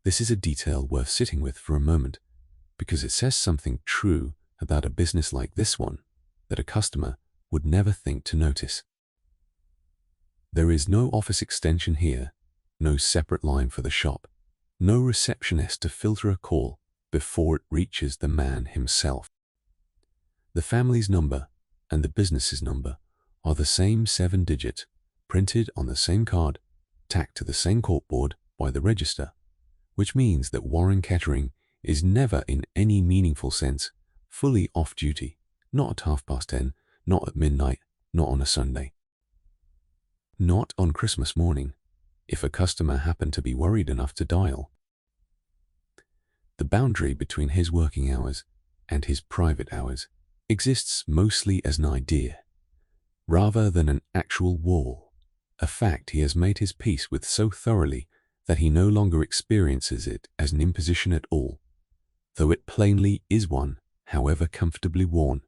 This is a detail worth sitting with for a moment, because it says something true about a business like this one that a customer would never think to notice. There is no office extension here, no separate line for the shop, no receptionist to filter a call before it reaches the man himself. The family's number and the business's number are the same 7-digit, printed on the same card, tacked to the same corkboard by the register, which means that Warren Kettering is never in any meaningful sense fully off duty, not at 10:30, not at midnight, not on a Sunday. Not on Christmas morning, if a customer happened to be worried enough to dial. The boundary between his working hours and his private hours exists mostly as an idea, rather than an actual wall, a fact he has made his peace with so thoroughly that he no longer experiences it as an imposition at all, though it plainly is one, however comfortably worn.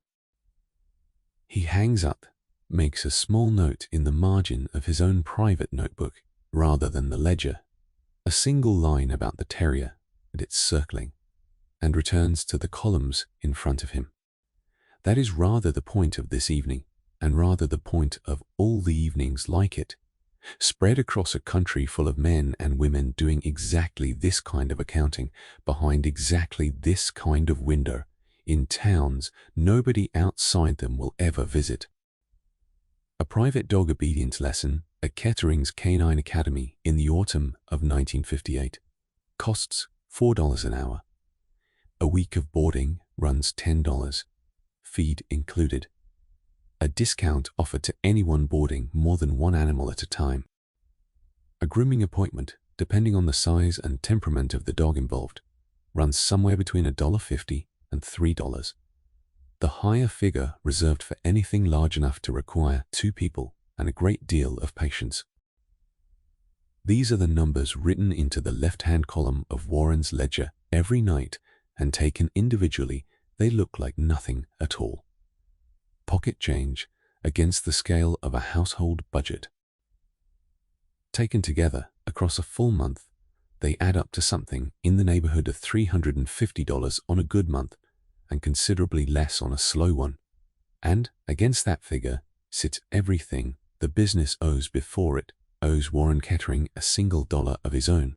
He hangs up, makes a small note in the margin of his own private notebook rather than the ledger, a single line about the terrier and its circling, and returns to the columns in front of him. That is rather the point of this evening, and rather the point of all the evenings like it, spread across a country full of men and women doing exactly this kind of accounting behind exactly this kind of window, in towns nobody outside them will ever visit. A private dog obedience lesson at Kettering's Canine Academy in the autumn of 1958 costs $4 an hour. A week of boarding runs $10, feed included. A discount offered to anyone boarding more than 1 animal at a time. A grooming appointment, depending on the size and temperament of the dog involved, runs somewhere between $1.50 and $3. The higher figure reserved for anything large enough to require 2 people and a great deal of patience. These are the numbers written into the left-hand column of Warren's ledger every night, and taken individually, they look like nothing at all. Pocket change against the scale of a household budget. Taken together across a full month, they add up to something in the neighborhood of $350 on a good month, and considerably less on a slow one. And against that figure sits everything the business owes before it owes Warren Kettering a single dollar of his own.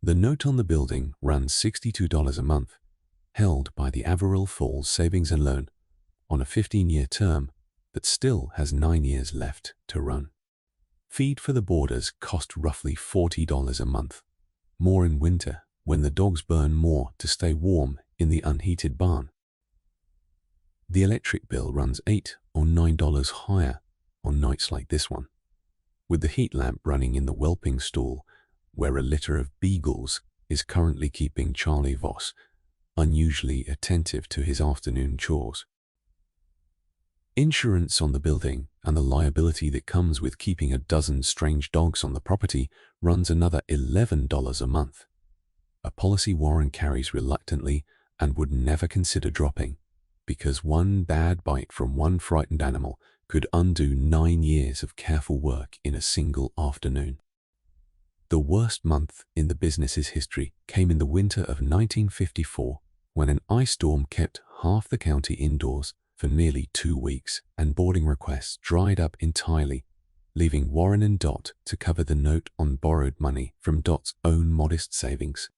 The note on the building runs $62 a month, held by the Averill Falls Savings and Loan on a 15-year term that still has 9 years left to run. Feed for the boarders cost roughly $40 a month, more in winter when the dogs burn more to stay warm in the unheated barn. The electric bill runs $8 or $9 higher on nights like this one, with the heat lamp running in the whelping stall where a litter of beagles is currently keeping Charlie Voss unusually attentive to his afternoon chores. Insurance on the building and the liability that comes with keeping a dozen strange dogs on the property runs another $11 a month, a policy Warren carries reluctantly and would never consider dropping, because one bad bite from one frightened animal could undo 9 years of careful work in a single afternoon. The worst month in the business's history came in the winter of 1954, when an ice storm kept half the county indoors for nearly 2 weeks, and boarding requests dried up entirely, leaving Warren and Dot to cover the note on borrowed money from Dot's own modest savings.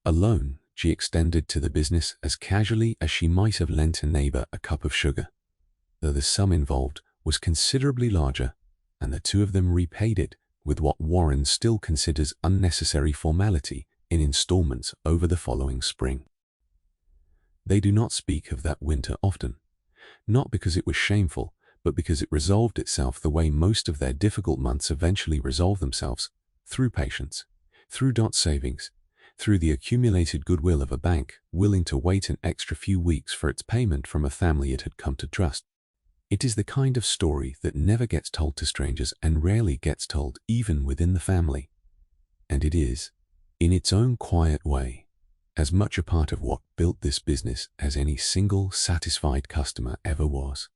A loan she extended to the business as casually as she might have lent a neighbor a cup of sugar, though the sum involved was considerably larger, and the two of them repaid it with what Warren still considers unnecessary formality in installments over the following spring. They do not speak of that winter often, not because it was shameful, but because it resolved itself the way most of their difficult months eventually resolve themselves, through patience, through Dot's savings, through the accumulated goodwill of a bank willing to wait an extra few weeks for its payment from a family it had come to trust. It is the kind of story that never gets told to strangers and rarely gets told even within the family. And it is, in its own quiet way, as much a part of what built this business as any single satisfied customer ever was.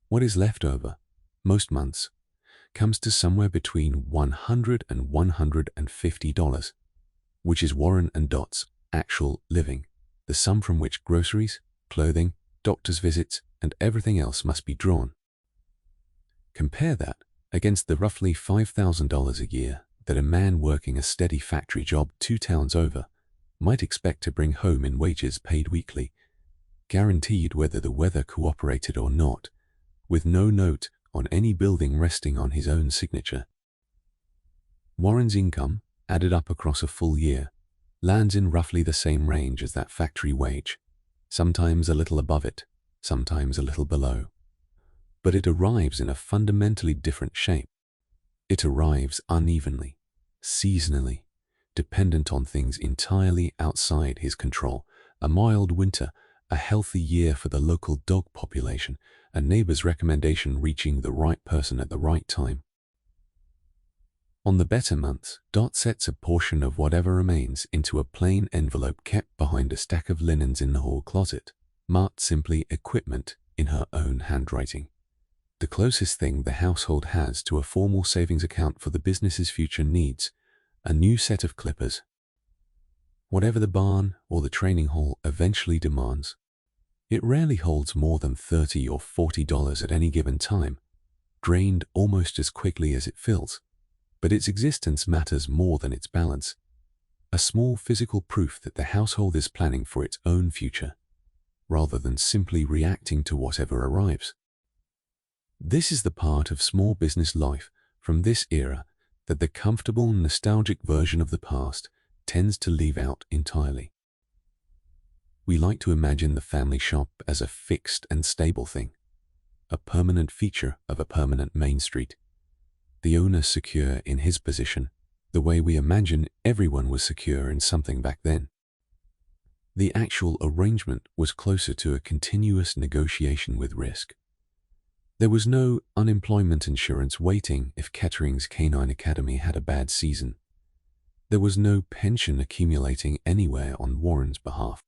What is left over, most months, comes to somewhere between $100 and $150, which is Warren and Dot's actual living, the sum from which groceries, clothing, doctor's visits, and everything else must be drawn. Compare that against the roughly $5,000 a year that a man working a steady factory job 2 towns over might expect to bring home in wages paid weekly, guaranteed whether the weather cooperated or not, with no note on any building resting on his own signature. Warren's income, added up across a full year, lands in roughly the same range as that factory wage, sometimes a little above it, sometimes a little below. But it arrives in a fundamentally different shape. It arrives unevenly, seasonally, dependent on things entirely outside his control: a mild winter, a healthy year for the local dog population, a neighbor's recommendation reaching the right person at the right time. On the better months, Dot sets a portion of whatever remains into a plain envelope kept behind a stack of linens in the hall closet, marked simply equipment in her own handwriting. The closest thing the household has to a formal savings account for the business's future needs: a new set of clippers. Whatever the barn or the training hall eventually demands, it rarely holds more than $30 or $40 at any given time, drained almost as quickly as it fills. But its existence matters more than its balance, a small physical proof that the household is planning for its own future, rather than simply reacting to whatever arrives. This is the part of small business life from this era that the comfortable, nostalgic version of the past tends to leave out entirely. We like to imagine the family shop as a fixed and stable thing, a permanent feature of a permanent main street, the owner secure in his position, the way we imagine everyone was secure in something back then. The actual arrangement was closer to a continuous negotiation with risk. There was no unemployment insurance waiting if Kettering's Canine Academy had a bad season. There was no pension accumulating anywhere on Warren's behalf.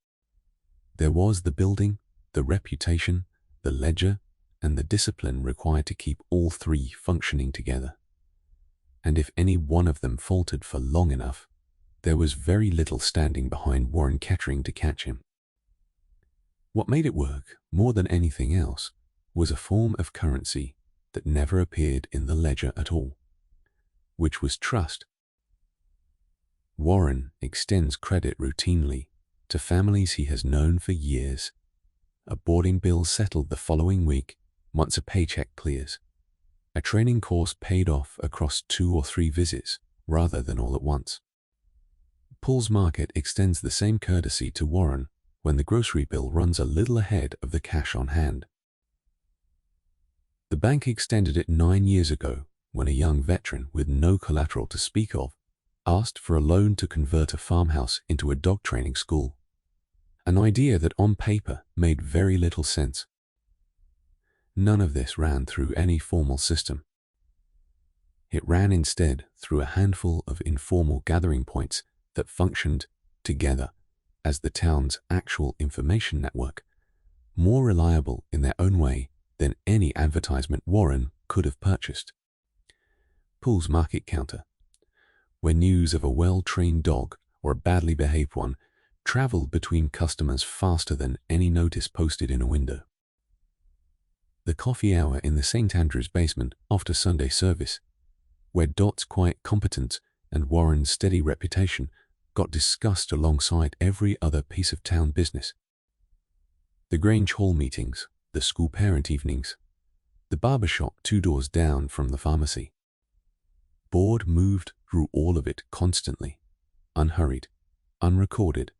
There was the building, the reputation, the ledger, and the discipline required to keep all three functioning together. And if any one of them faltered for long enough, there was very little standing behind Warren Kettering to catch him. What made it work, more than anything else, was a form of currency that never appeared in the ledger at all, which was trust. Warren extends credit routinely to families he has known for years. A boarding bill settled the following week once a paycheck clears. A training course paid off across 2 or 3 visits rather than all at once. Paul's market extends the same courtesy to Warren when the grocery bill runs a little ahead of the cash on hand. The bank extended it 9 years ago when a young veteran with no collateral to speak of asked for a loan to convert a farmhouse into a dog training school. An idea that on paper made very little sense. None of this ran through any formal system. It ran instead through a handful of informal gathering points that functioned together as the town's actual information network, more reliable in their own way than any advertisement Warren could have purchased. Pool's market counter, where news of a well-trained dog or a badly behaved one traveled between customers faster than any notice posted in a window. The coffee hour in the St. Andrew's basement after Sunday service, where Dot's quiet competence and Warren's steady reputation got discussed alongside every other piece of town business. The Grange Hall meetings, the school parent evenings, the barber shop 2 doors down from the pharmacy. Board moved through all of it constantly, unhurried, unrecorded,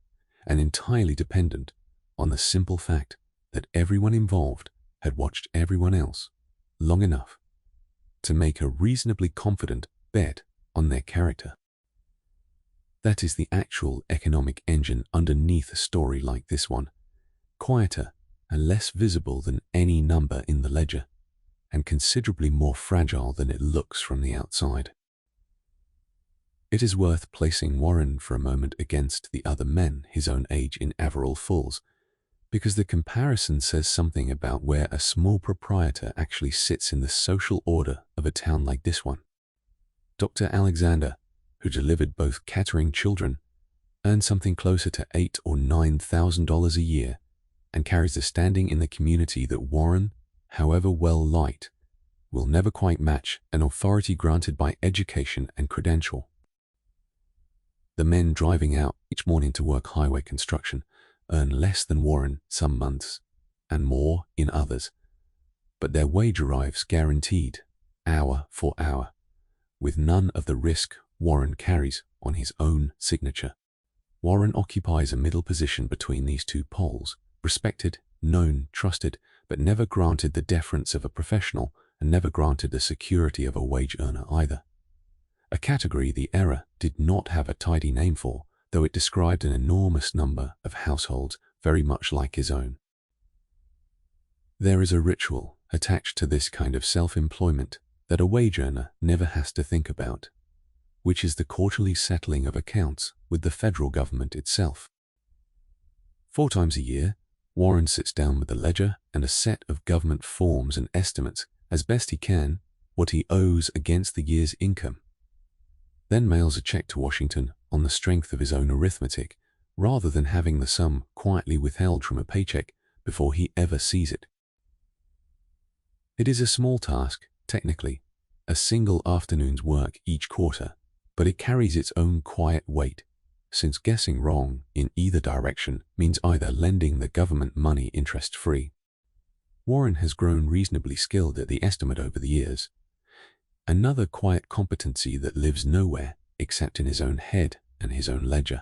and entirely dependent on the simple fact that everyone involved had watched everyone else long enough to make a reasonably confident bet on their character. That is the actual economic engine underneath a story like this one, quieter and less visible than any number in the ledger, and considerably more fragile than it looks from the outside. It is worth placing Warren for a moment against the other men his own age in Averill Falls, because the comparison says something about where a small proprietor actually sits in the social order of a town like this one. Dr. Alexander, who delivered both Kettering children, earned something closer to $8,000 or $9,000 a year and carries a standing in the community that Warren, however well liked, will never quite match an authority granted by education and credential. The men driving out each morning to work highway construction earn less than Warren some months, and more in others, but their wage arrives guaranteed, hour for hour, with none of the risk Warren carries on his own signature. Warren occupies a middle position between these two poles, respected, known, trusted, but never granted the deference of a professional and never granted the security of a wage earner either. A category the era did not have a tidy name for, though it described an enormous number of households very much like his own. There is a ritual attached to this kind of self-employment that a wage earner never has to think about, which is the quarterly settling of accounts with the federal government itself. 4 times a year, Warren sits down with the ledger and a set of government forms and estimates as best he can what he owes against the year's income. Then mails a check to Washington on the strength of his own arithmetic, rather than having the sum quietly withheld from a paycheck before he ever sees it. It is a small task, technically, a single afternoon's work each quarter, but it carries its own quiet weight, since guessing wrong in either direction means either lending the government money interest-free. Warren has grown reasonably skilled at the estimate over the years, another quiet competency that lives nowhere except in his own head and his own ledger.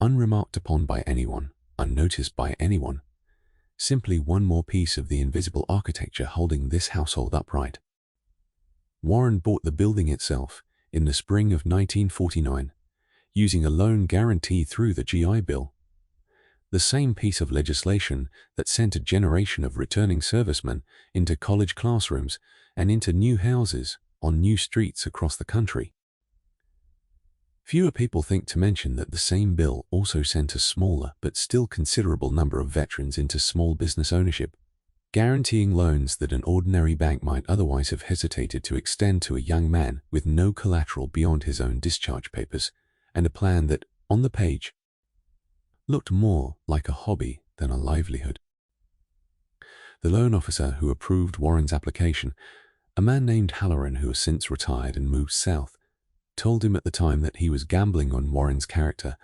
Unremarked upon by anyone, unnoticed by anyone, simply one more piece of the invisible architecture holding this household upright. Warren bought the building itself in the spring of 1949, using a loan guarantee through the GI Bill, the same piece of legislation that sent a generation of returning servicemen into college classrooms and into new houses on new streets across the country. Fewer people think to mention that the same bill also sent a smaller but still considerable number of veterans into small business ownership, guaranteeing loans that an ordinary bank might otherwise have hesitated to extend to a young man with no collateral beyond his own discharge papers, and a plan that, on the page, looked more like a hobby than a livelihood. The loan officer who approved Warren's application, a man named Halloran who has since retired and moved south, told him at the time that he was gambling on Warren's character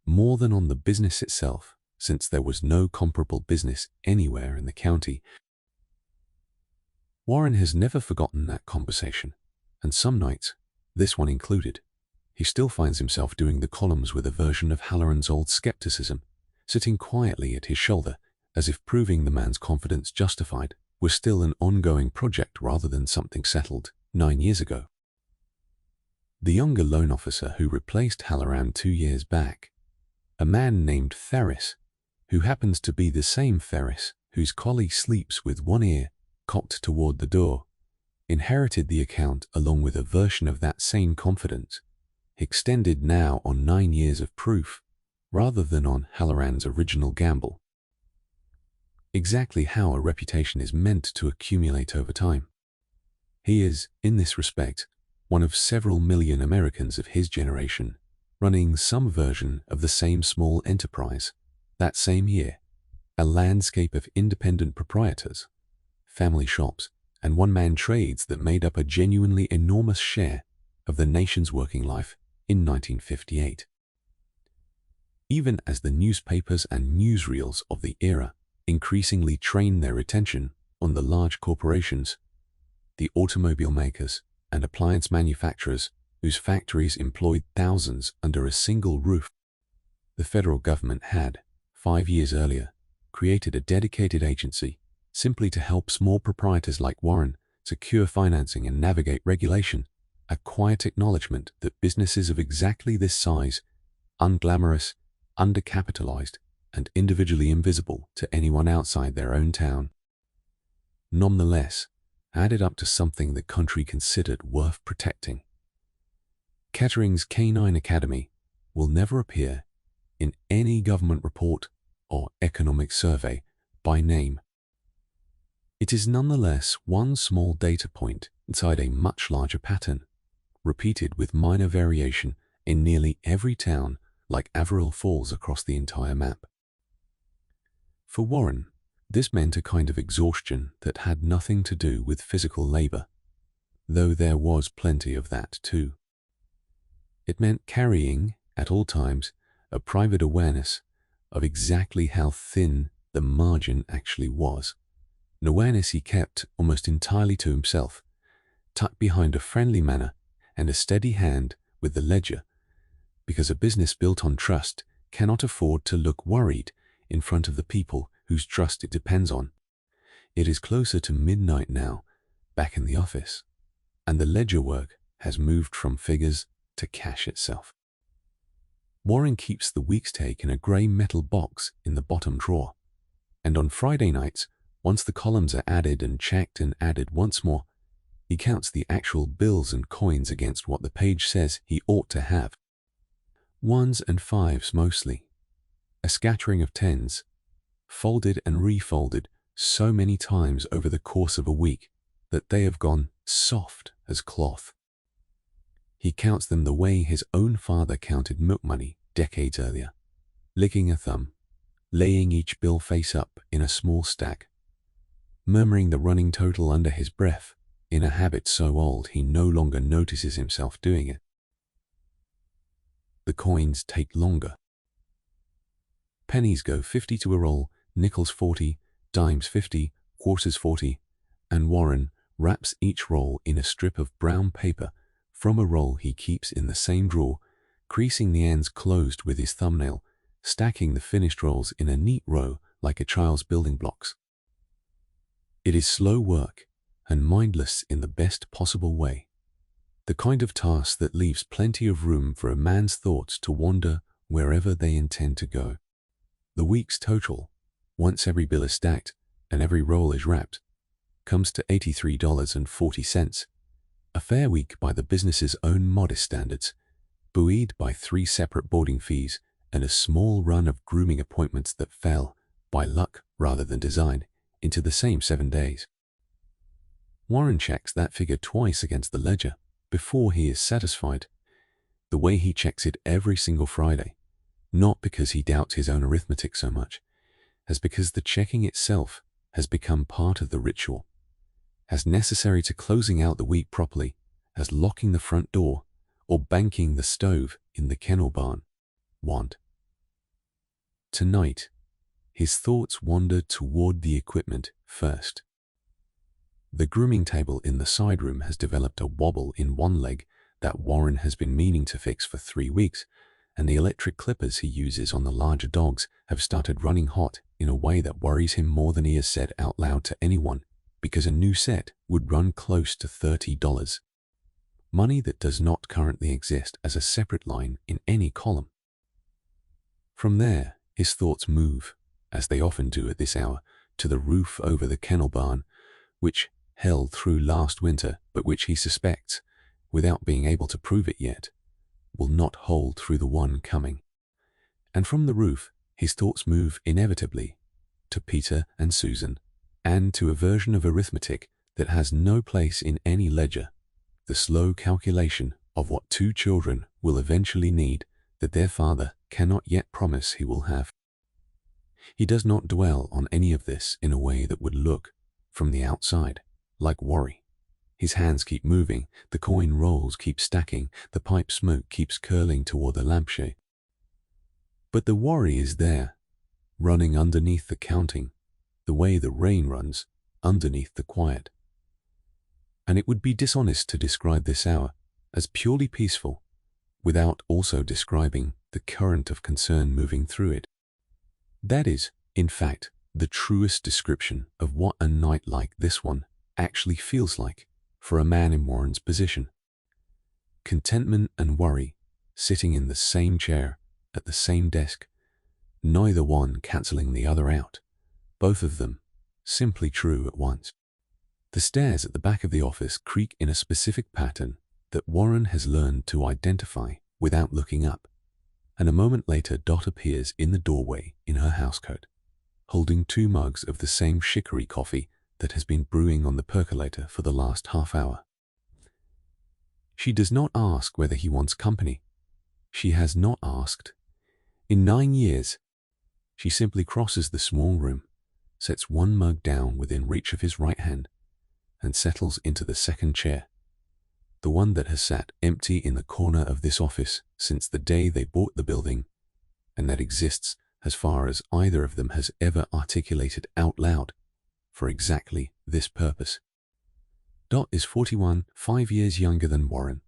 more than on the business itself, since there was no comparable business anywhere in the county. Warren has never forgotten that conversation, and some nights, this one included, he still finds himself doing the columns with a version of Halloran's old skepticism, sitting quietly at his shoulder, as if proving the man's confidence justified was still an ongoing project rather than something settled 9 years ago. The younger loan officer who replaced Halloran 2 years back, a man named Ferris, who happens to be the same Ferris whose collie sleeps with one ear cocked toward the door, inherited the account along with a version of that same confidence, extended now on 9 years of proof rather than on Halloran's original gamble. Exactly how a reputation is meant to accumulate over time. He is, in this respect, one of several million Americans of his generation running some version of the same small enterprise. That same year, a landscape of independent proprietors, family shops, and one-man trades that made up a genuinely enormous share of the nation's working life in 1958. Even as the newspapers and newsreels of the era increasingly trained their attention on the large corporations, the automobile makers and appliance manufacturers whose factories employed thousands under a single roof, the federal government had, 5 years earlier, created a dedicated agency simply to help small proprietors like Warren secure financing and navigate regulation, a quiet acknowledgement that businesses of exactly this size, unglamorous, undercapitalized, and individually invisible to anyone outside their own town, nonetheless added up to something the country considered worth protecting. Kettering's Canine Academy will never appear in any government report or economic survey by name. It is nonetheless one small data point inside a much larger pattern, repeated with minor variation in nearly every town like Averill Falls across the entire map. For Warren, this meant a kind of exhaustion that had nothing to do with physical labor, though there was plenty of that too. It meant carrying, at all times, a private awareness of exactly how thin the margin actually was, an awareness he kept almost entirely to himself, tucked behind a friendly manner and a steady hand with the ledger, because a business built on trust cannot afford to look worried in front of the people whose trust it depends on. It is closer to midnight now, back in the office, and the ledger work has moved from figures to cash itself. Warren keeps the week's take in a grey metal box in the bottom drawer, and on Friday nights, once the columns are added and checked and added once more, he counts the actual bills and coins against what the page says he ought to have. Ones and fives mostly, a scattering of tens, folded and refolded so many times over the course of a week that they have gone soft as cloth. He counts them the way his own father counted milk money decades earlier, licking a thumb, laying each bill face up in a small stack, murmuring the running total under his breath in a habit so old he no longer notices himself doing it. The coins take longer. Pennies go 50 to a roll, nickels 40, dimes 50, quarters 40, and Warren wraps each roll in a strip of brown paper from a roll he keeps in the same drawer, creasing the ends closed with his thumbnail, stacking the finished rolls in a neat row like a child's building blocks. It is slow work and mindless in the best possible way, the kind of task that leaves plenty of room for a man's thoughts to wander wherever they intend to go. The week's total, once every bill is stacked and every roll is wrapped, comes to $83.40, a fair week by the business's own modest standards, buoyed by 3 separate boarding fees and a small run of grooming appointments that fell, by luck rather than design, into the same 7 days. Warren checks that figure twice against the ledger before he is satisfied, the way he checks it every single Friday, not because he doubts his own arithmetic so much, as because the checking itself has become part of the ritual, as necessary to closing out the week properly as locking the front door or banking the stove in the kennel barn. Tonight, his thoughts wander toward the equipment first. The grooming table in the side room has developed a wobble in one leg that Warren has been meaning to fix for 3 weeks, and the electric clippers he uses on the larger dogs have started running hot in a way that worries him more than he has said out loud to anyone, because a new set would run close to $30. Money that does not currently exist as a separate line in any column. From there, his thoughts move, as they often do at this hour, to the roof over the kennel barn, which held through last winter, but which he suspects, without being able to prove it yet, will not hold through the one coming. And from the roof, his thoughts move inevitably to Peter and Susan, and to a version of arithmetic that has no place in any ledger, the slow calculation of what 2 children will eventually need that their father cannot yet promise he will have. He does not dwell on any of this in a way that would look, from the outside, like worry. His hands keep moving, the coin rolls keep stacking, the pipe smoke keeps curling toward the lampshade. But the worry is there, running underneath the counting, the way the rain runs underneath the quiet. And it would be dishonest to describe this hour as purely peaceful, without also describing the current of concern moving through it. That is, in fact, the truest description of what a night like this one actually feels like for a man in Warren's position. Contentment and worry sitting in the same chair at the same desk, neither one cancelling the other out, both of them simply true at once. The stairs at the back of the office creak in a specific pattern that Warren has learned to identify without looking up, and a moment later Dot appears in the doorway in her housecoat, holding 2 mugs of the same chicory coffee that has been brewing on the percolator for the last half hour. She does not ask whether he wants company. She has not asked. In 9 years, she simply crosses the small room, sets 1 mug down within reach of his right hand, and settles into the second chair, the one that has sat empty in the corner of this office since the day they bought the building, and that exists, as far as either of them has ever articulated out loud, for exactly this purpose. Dot is 41, 5 years younger than Warren,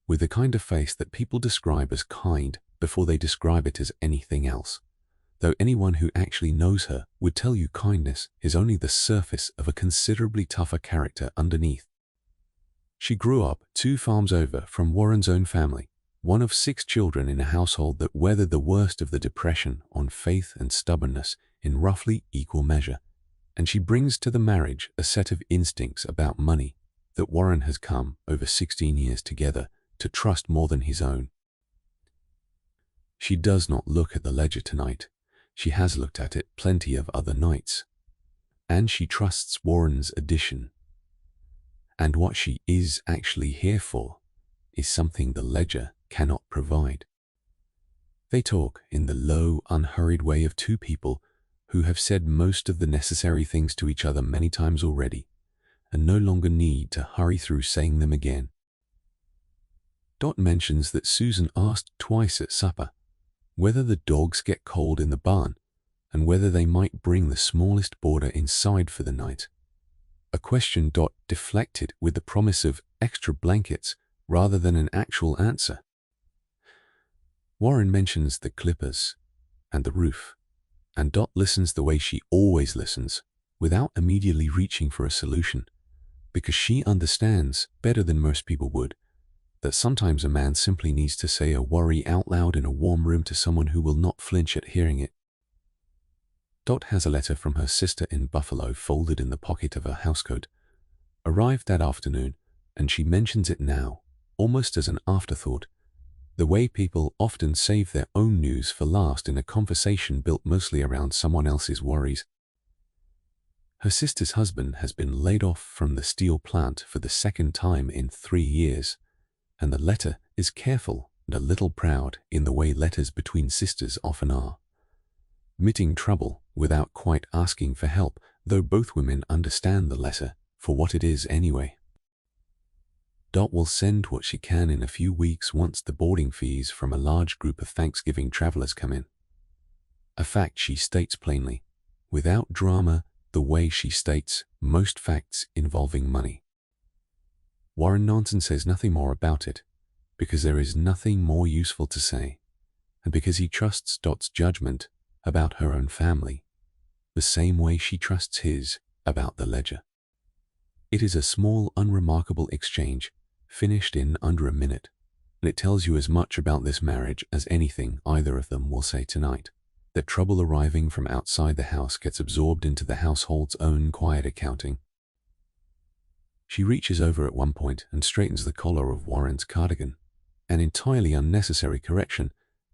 with the kind of face that people describe as kind before they describe it as anything else, though anyone who actually knows her would tell you kindness is only the surface of a considerably tougher character underneath. She grew up 2 farms over from Warren's own family, one of 6 children in a household that weathered the worst of the Depression on faith and stubbornness in roughly equal measure, and she brings to the marriage a set of instincts about money that Warren has come over 16 years together to trust more than his own. She does not look at the ledger tonight. She has looked at it plenty of other nights, and she trusts Warren's addition. And what she is actually here for is something the ledger cannot provide. They talk in the low, unhurried way of 2 people who have said most of the necessary things to each other many times already, and no longer need to hurry through saying them again. Dot mentions that Susan asked twice at supper whether the dogs get cold in the barn, and whether they might bring the smallest boarder inside for the night, a question Dot deflected with the promise of extra blankets rather than an actual answer. Warren mentions the clippers and the roof, and Dot listens the way she always listens, without immediately reaching for a solution, because she understands, better than most people would, that sometimes a man simply needs to say a worry out loud in a warm room to someone who will not flinch at hearing it. Dot has a letter from her sister in Buffalo folded in the pocket of her housecoat, arrived that afternoon, and she mentions it now, almost as an afterthought, the way people often save their own news for last in a conversation built mostly around someone else's worries. Her sister's husband has been laid off from the steel plant for the 2nd time in 3 years, and the letter is careful and a little proud in the way letters between sisters often are, admitting trouble without quite asking for help, though both women understand the letter for what it is anyway. Dot will send what she can in a few weeks once the boarding fees from a large group of Thanksgiving travelers come in, a fact she states plainly, without drama the way she states most facts involving money. Warren Kettering says nothing more about it, because there is nothing more useful to say, and because he trusts Dot's judgment about her own family, the same way she trusts his about the ledger. It is a small, unremarkable exchange, finished in under a minute, and it tells you as much about this marriage as anything either of them will say tonight. That trouble arriving from outside the house gets absorbed into the household's own quiet accounting. She reaches over at one point and straightens the collar of Warren's cardigan, an entirely unnecessary correction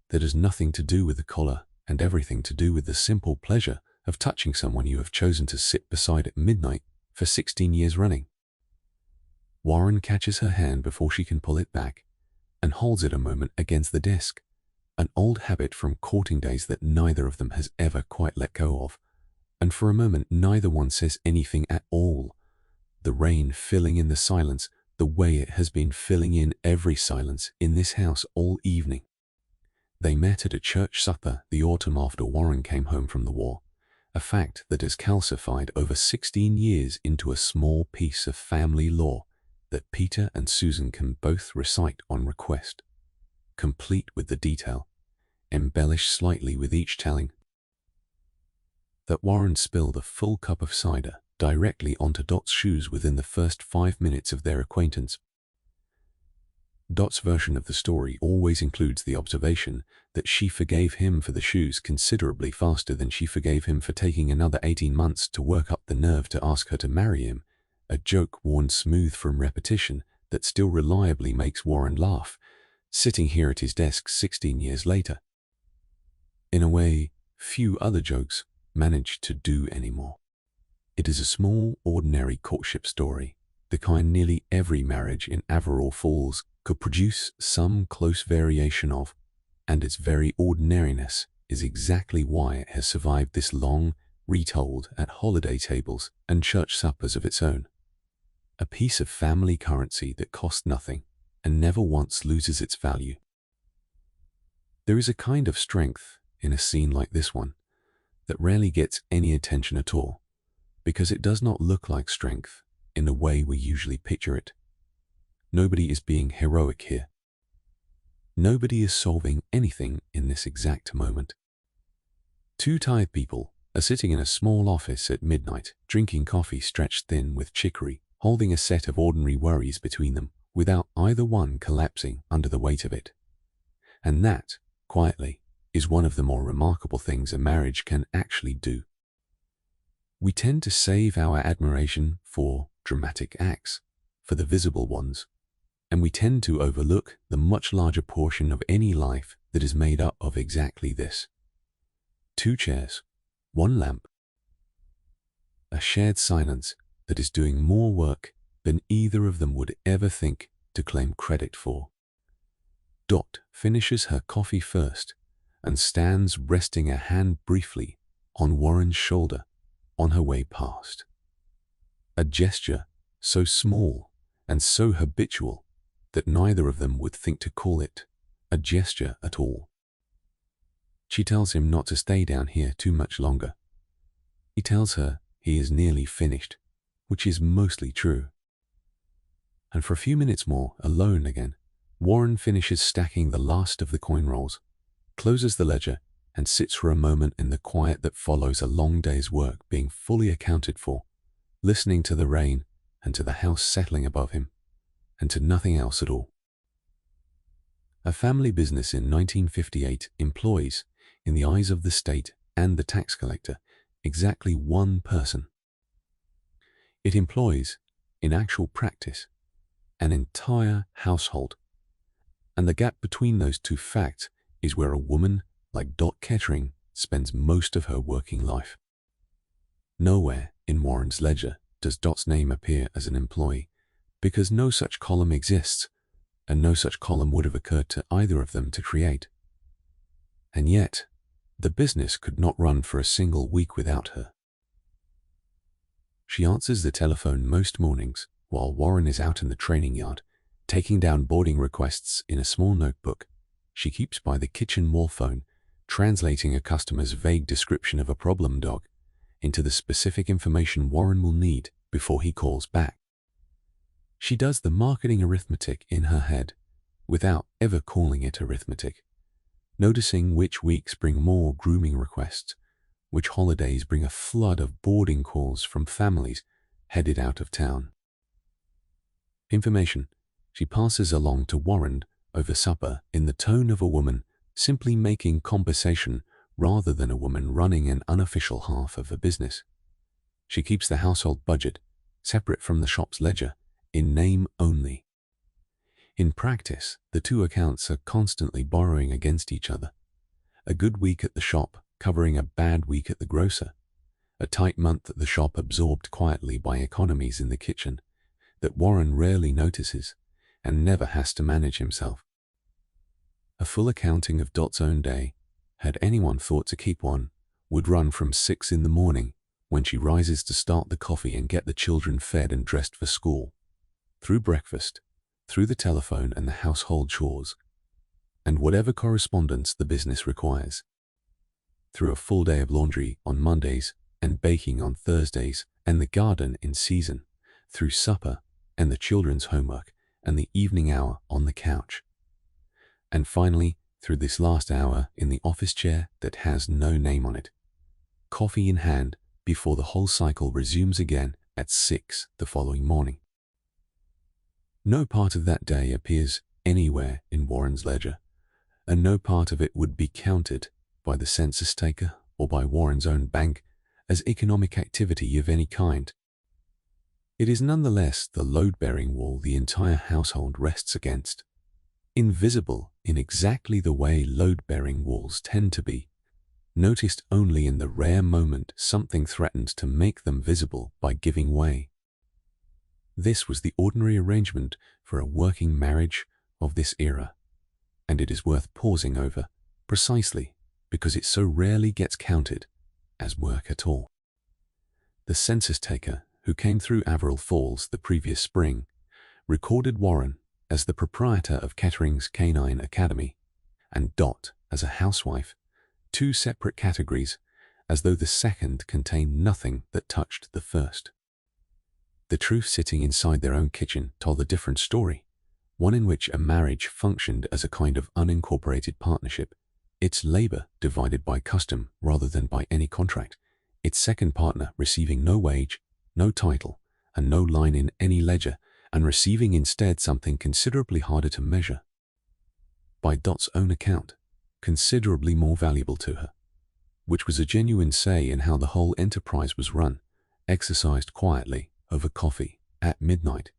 that has nothing to do with the collar and everything to do with the simple pleasure of touching someone you have chosen to sit beside at midnight for 16 years running. Warren catches her hand before she can pull it back and holds it a moment against the desk, an old habit from courting days that neither of them has ever quite let go of, and for a moment neither one says anything at all, the rain filling in the silence the way it has been filling in every silence in this house all evening. They met at a church supper the autumn after Warren came home from the war, a fact that has calcified over 16 years into a small piece of family law that Peter and Susan can both recite on request, complete with the detail, embellished slightly with each telling. That Warren spilled a full cup of cider directly onto Dot's shoes within the first 5 minutes of their acquaintance. Dot's version of the story always includes the observation that she forgave him for the shoes considerably faster than she forgave him for taking another 18 months to work up the nerve to ask her to marry him, a joke worn smooth from repetition that still reliably makes Warren laugh, sitting here at his desk 16 years later. In a way, few other jokes manage to do anymore. It is a small, ordinary courtship story, the kind nearly every marriage in Averell Falls could produce some close variation of, and its very ordinariness is exactly why it has survived this long, retold at holiday tables and church suppers of its own. A piece of family currency that costs nothing and never once loses its value. There is a kind of strength in a scene like this one that rarely gets any attention at all, because it does not look like strength in the way we usually picture it. Nobody is being heroic here. Nobody is solving anything in this exact moment. Two tired people are sitting in a small office at midnight, drinking coffee stretched thin with chicory, holding a set of ordinary worries between them without either one collapsing under the weight of it. And that, quietly, is one of the more remarkable things a marriage can actually do. We tend to save our admiration for dramatic acts, for the visible ones, and we tend to overlook the much larger portion of any life that is made up of exactly this. Two chairs, one lamp, a shared silence that is doing more work than either of them would ever think to claim credit for. Dot finishes her coffee first and stands resting a hand briefly on Warren's shoulder on her way past. A gesture so small and so habitual that neither of them would think to call it a gesture at all. She tells him not to stay down here too much longer. He tells her he is nearly finished, which is mostly true. And for a few minutes more, alone again, Warren finishes stacking the last of the coin rolls, closes the ledger, and sits for a moment in the quiet that follows a long day's work being fully accounted for, listening to the rain and to the house settling above him, and to nothing else at all. A family business in 1958 employs, in the eyes of the state and the tax collector, exactly one person. It employs, in actual practice, an entire household, and the gap between those two facts is where a woman like Dot Kettering spends most of her working life. Nowhere in Warren's ledger does Dot's name appear as an employee, because no such column exists, and no such column would have occurred to either of them to create. And yet, the business could not run for a single week without her. She answers the telephone most mornings while Warren is out in the training yard, taking down boarding requests in a small notebook she keeps by the kitchen wall phone, translating a customer's vague description of a problem dog, into the specific information Warren will need before he calls back. She does the marketing arithmetic in her head without ever calling it arithmetic, noticing which weeks bring more grooming requests, which holidays bring a flood of boarding calls from families headed out of town. Information she passes along to Warren over supper in the tone of a woman simply making conversation rather than a woman running an unofficial half of a business. She keeps the household budget separate from the shop's ledger, in name only. In practice, the two accounts are constantly borrowing against each other. A good week at the shop covering a bad week at the grocer. A tight month at the shop absorbed quietly by economies in the kitchen that Warren rarely notices and never has to manage himself. A full accounting of Dot's own day, had anyone thought to keep one, would run from 6 in the morning when she rises to start the coffee and get the children fed and dressed for school, through breakfast, through the telephone and the household chores, and whatever correspondence the business requires, through a full day of laundry on Mondays and baking on Thursdays and the garden in season, through supper and the children's homework and the evening hour on the couch, and finally through this last hour in the office chair that has no name on it, coffee in hand before the whole cycle resumes again at 6 the following morning. No part of that day appears anywhere in Warren's ledger, and no part of it would be counted by the census taker or by Warren's own bank as economic activity of any kind. It is nonetheless the load-bearing wall the entire household rests against, invisible in exactly the way load-bearing walls tend to be, noticed only in the rare moment something threatened to make them visible by giving way. This was the ordinary arrangement for a working marriage of this era, and it is worth pausing over precisely because it so rarely gets counted as work at all. The census taker who came through Averill Falls the previous spring recorded Warren as the proprietor of Kettering's Canine Academy and Dot as a housewife, two separate categories, as though the second contained nothing that touched the first. The truth sitting inside their own kitchen told a different story, one in which a marriage functioned as a kind of unincorporated partnership, its labor divided by custom rather than by any contract, its second partner receiving no wage, no title, and no line in any ledger, and receiving instead something considerably harder to measure. By Dot's own account, considerably more valuable to her, which was a genuine say in how the whole enterprise was run, exercised quietly over coffee at midnight,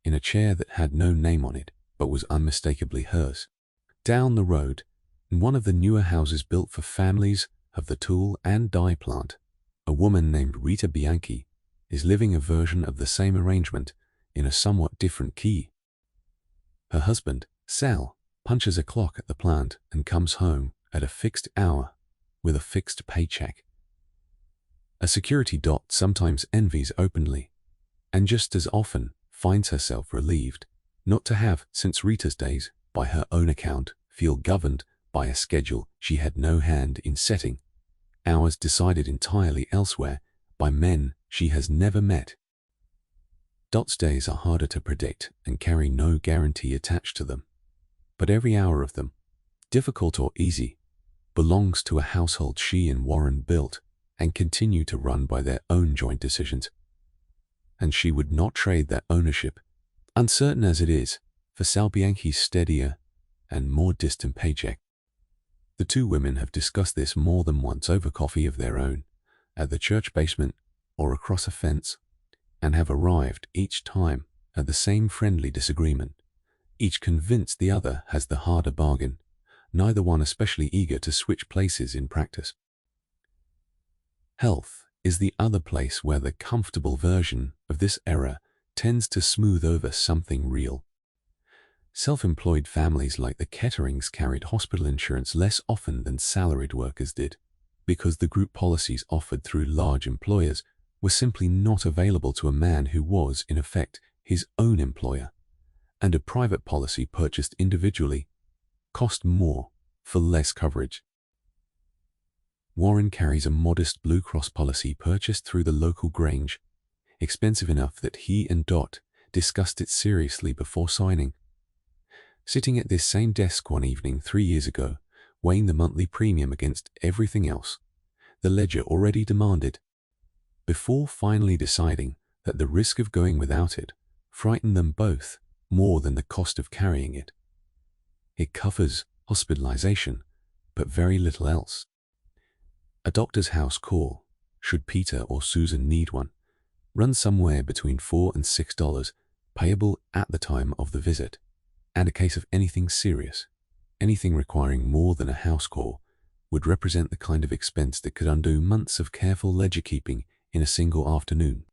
in a chair that had no name on it but was unmistakably hers. Down the road, in one of the newer houses built for families of the tool and die plant, a woman named Rita Bianchi is living a version of the same arrangement in a somewhat different key. Her husband, Sal, punches a clock at the plant and comes home at a fixed hour with a fixed paycheck. A security Dot sometimes envies openly, and just as often finds herself relieved not to have, since Rita's days, by her own account, feel governed by a schedule she had no hand in setting, hours decided entirely elsewhere by men she has never met. Dot's days are harder to predict and carry no guarantee attached to them, but every hour of them, difficult or easy, belongs to a household she and Warren built and continue to run by their own joint decisions. And she would not trade that ownership, uncertain as it is, for Sal Bianchi's steadier and more distant paycheck. The two women have discussed this more than once over coffee of their own, at the church basement or across a fence, and have arrived each time at the same friendly disagreement, each convinced the other has the harder bargain, neither one especially eager to switch places in practice. Health is the other place where the comfortable version of this era tends to smooth over something real. Self-employed families like the Ketterings carried hospital insurance less often than salaried workers did, because the group policies offered through large employers were simply not available to a man who was, in effect, his own employer, and a private policy purchased individually cost more for less coverage. Warren carries a modest Blue Cross policy purchased through the local Grange, expensive enough that he and Dot discussed it seriously before signing. Sitting at this same desk one evening 3 years ago, weighing the monthly premium against everything else the ledger already demanded, before finally deciding that the risk of going without it frightened them both more than the cost of carrying it. It covers hospitalization, but very little else. A doctor's house call, should Peter or Susan need one, runs somewhere between $4 and $6, payable at the time of the visit. And a case of anything serious, anything requiring more than a house call, would represent the kind of expense that could undo months of careful ledger-keeping in a single afternoon.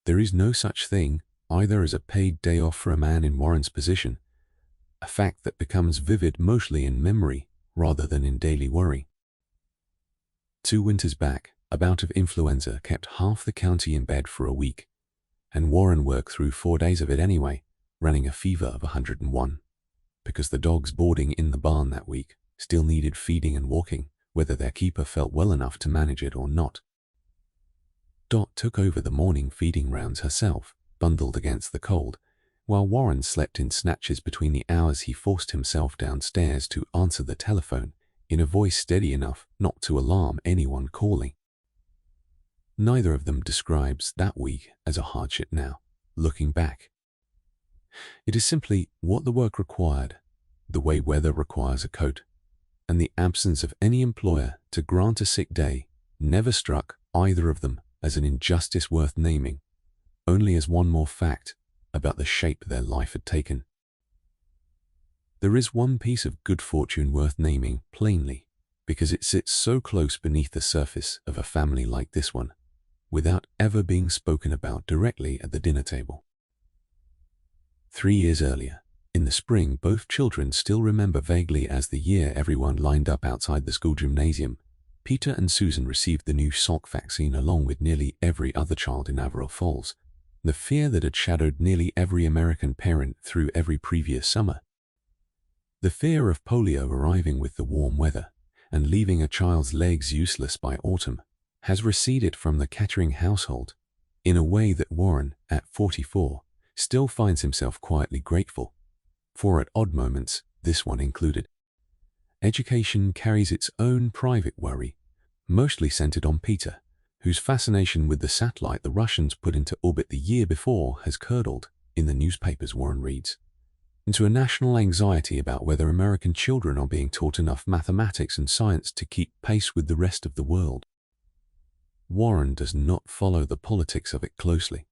There is no such thing either as a paid day off for a man in Warren's position, a fact that becomes vivid mostly in memory rather than in daily worry. 2 winters back, a bout of influenza kept half the county in bed for a week, and Warren worked through 4 days of it anyway, running a fever of 101, because the dogs boarding in the barn that week still needed feeding and walking, whether their keeper felt well enough to manage it or not. Dot took over the morning feeding rounds herself, bundled against the cold, while Warren slept in snatches between the hours he forced himself downstairs to answer the telephone in a voice steady enough not to alarm anyone calling. Neither of them describes that week as a hardship now, looking back. It is simply what the work required, the way weather requires a coat, and the absence of any employer to grant a sick day never struck either of them as an injustice worth naming, only as one more fact about the shape their life had taken. There is one piece of good fortune worth naming plainly, because it sits so close beneath the surface of a family like this one, without ever being spoken about directly at the dinner table. 3 years earlier, in the spring, both children still remember vaguely as the year everyone lined up outside the school gymnasium, Peter and Susan received the new Salk vaccine along with nearly every other child in Averill Falls, the fear that had shadowed nearly every American parent through every previous summer. The fear of polio arriving with the warm weather and leaving a child's legs useless by autumn has receded from the Kettering household in a way that Warren, at 44, still finds himself quietly grateful for at odd moments, this one included. Education carries its own private worry, mostly centered on Peter, whose fascination with the satellite the Russians put into orbit the year before has curdled, in the newspapers Warren reads, into a national anxiety about whether American children are being taught enough mathematics and science to keep pace with the rest of the world. Warren does not follow the politics of it closely.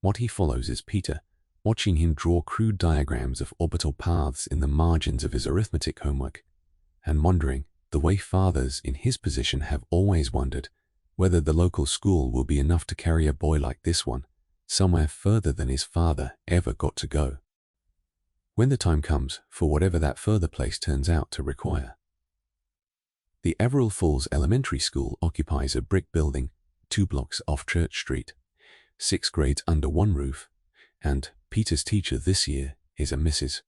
What he follows is Peter, watching him draw crude diagrams of orbital paths in the margins of his arithmetic homework, and wondering, the way fathers in his position have always wondered, whether the local school will be enough to carry a boy like this one, somewhere further than his father ever got to go, when the time comes for whatever that further place turns out to require. The Averill Falls Elementary School occupies a brick building 2 blocks off Church Street, 6 grades under one roof, and Peter's teacher this year is a Mrs.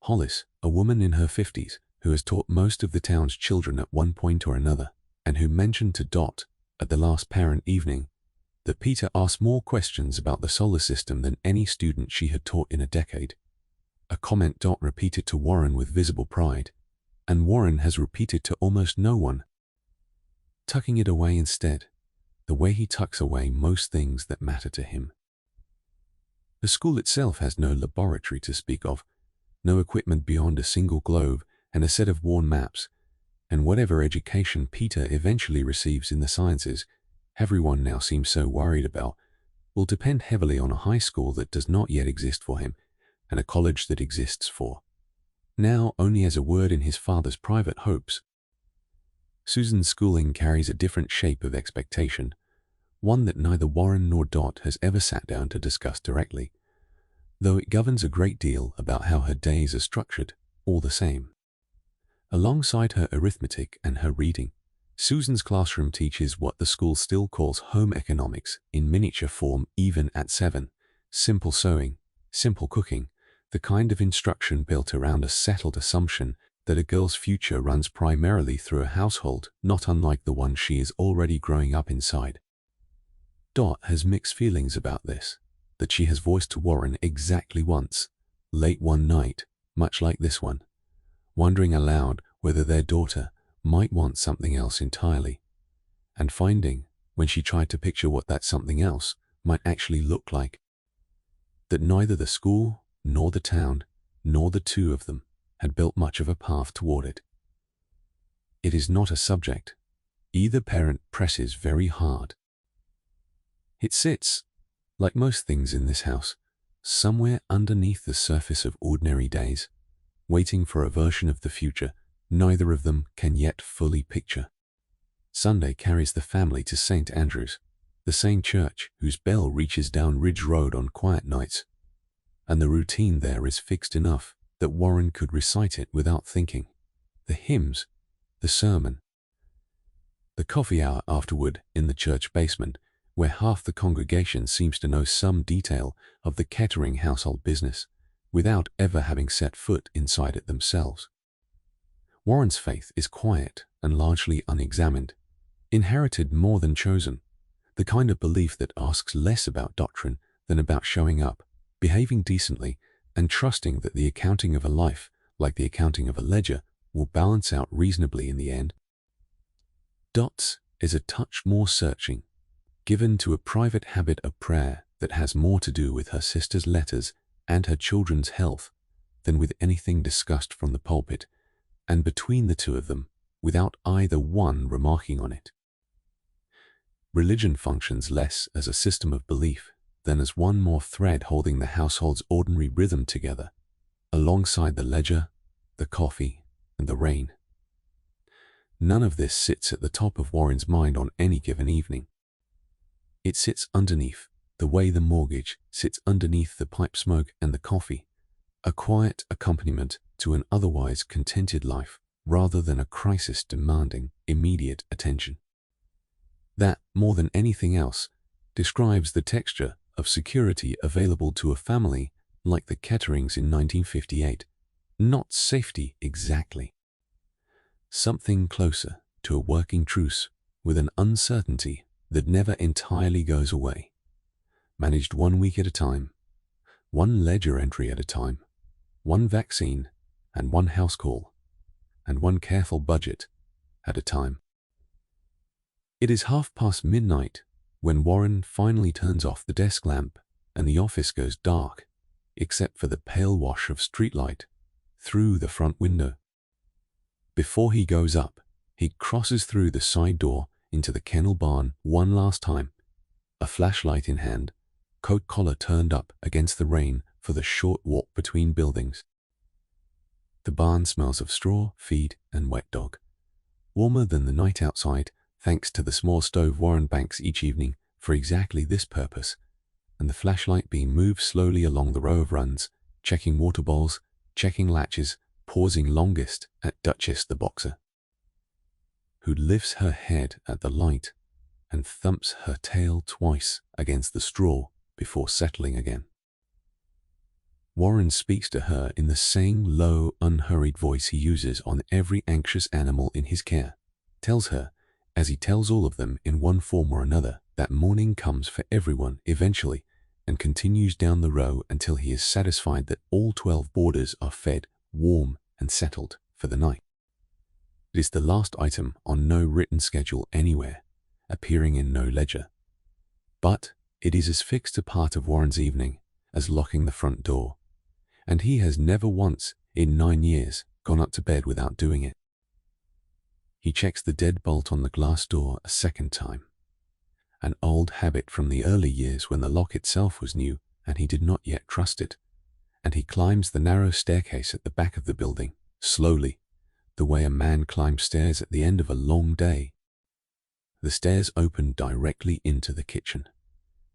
Hollis, a woman in her 50s who has taught most of the town's children at one point or another, and who mentioned to Dot at the last parent evening that Peter asked more questions about the solar system than any student she had taught in a decade, a comment Dot repeated to Warren with visible pride, and Warren has repeated to almost no one, tucking it away instead, the way he tucks away most things that matter to him. The school itself has no laboratory to speak of, no equipment beyond a single globe and a set of worn maps, and whatever education Peter eventually receives in the sciences, everyone now seems so worried about, will depend heavily on a high school that does not yet exist for him, and a college that exists for, now only as a word in his father's private hopes. Susan's schooling carries a different shape of expectation, one that neither Warren nor Dot has ever sat down to discuss directly, though it governs a great deal about how her days are structured, all the same. Alongside her arithmetic and her reading, Susan's classroom teaches what the school still calls home economics in miniature form even at 7, simple sewing, simple cooking, the kind of instruction built around a settled assumption that a girl's future runs primarily through a household not unlike the one she is already growing up inside. Dot has mixed feelings about this, that she has voiced to Warren exactly once, late one night, much like this one, wondering aloud whether their daughter might want something else entirely, and finding, when she tried to picture what that something else might actually look like, that neither the school, nor the town, nor the two of them had built much of a path toward it. It is not a subject either parent presses very hard. It sits, like most things in this house, somewhere underneath the surface of ordinary days, waiting for a version of the future neither of them can yet fully picture. Sunday carries the family to St. Andrew's, the same church whose bell reaches down Ridge Road on quiet nights, and the routine there is fixed enough that Warren could recite it without thinking. The hymns, the sermon, the coffee hour afterward in the church basement, where half the congregation seems to know some detail of the Kettering household business, without ever having set foot inside it themselves. Warren's faith is quiet and largely unexamined, inherited more than chosen, the kind of belief that asks less about doctrine than about showing up, behaving decently, and trusting that the accounting of a life, like the accounting of a ledger, will balance out reasonably in the end. Dot's is a touch more searching, given to a private habit of prayer that has more to do with her sister's letters and her children's health than with anything discussed from the pulpit, and between the two of them, without either one remarking on it. Religion functions less as a system of belief than as one more thread holding the household's ordinary rhythm together, alongside the ledger, the coffee, and the rain. None of this sits at the top of Warren's mind on any given evening. It sits underneath, the way the mortgage sits underneath the pipe smoke and the coffee, a quiet accompaniment to an otherwise contented life rather than a crisis demanding immediate attention. That, more than anything else, describes the texture of security available to a family like the Ketterings in 1958. Not safety exactly. Something closer to a working truce with an uncertainty that never entirely goes away, managed 1 week at a time, one ledger entry at a time, one vaccine and one house call, and one careful budget at a time. It is midnight when Warren finally turns off the desk lamp and the office goes dark, except for the pale wash of streetlight through the front window. Before he goes up, he crosses through the side door into the kennel barn one last time, a flashlight in hand, coat collar turned up against the rain for the short walk between buildings. The barn smells of straw, feed, and wet dog, warmer than the night outside, thanks to the small stove Warren banks each evening for exactly this purpose, and the flashlight beam moves slowly along the row of runs, checking water bowls, checking latches, pausing longest at Duchess the boxer, who lifts her head at the light and thumps her tail twice against the straw before settling again. Warren speaks to her in the same low, unhurried voice he uses on every anxious animal in his care, tells her, as he tells all of them in one form or another, that morning comes for everyone eventually, and continues down the row until he is satisfied that all 12 boarders are fed, warm, and settled for the night. It is the last item on no written schedule anywhere, appearing in no ledger. But it is as fixed a part of Warren's evening as locking the front door, and he has never once in 9 years gone up to bed without doing it. He checks the deadbolt on the glass door a second time, an old habit from the early years when the lock itself was new and he did not yet trust it, and he climbs the narrow staircase at the back of the building, slowly, the way a man climbs stairs at the end of a long day. The stairs open directly into the kitchen,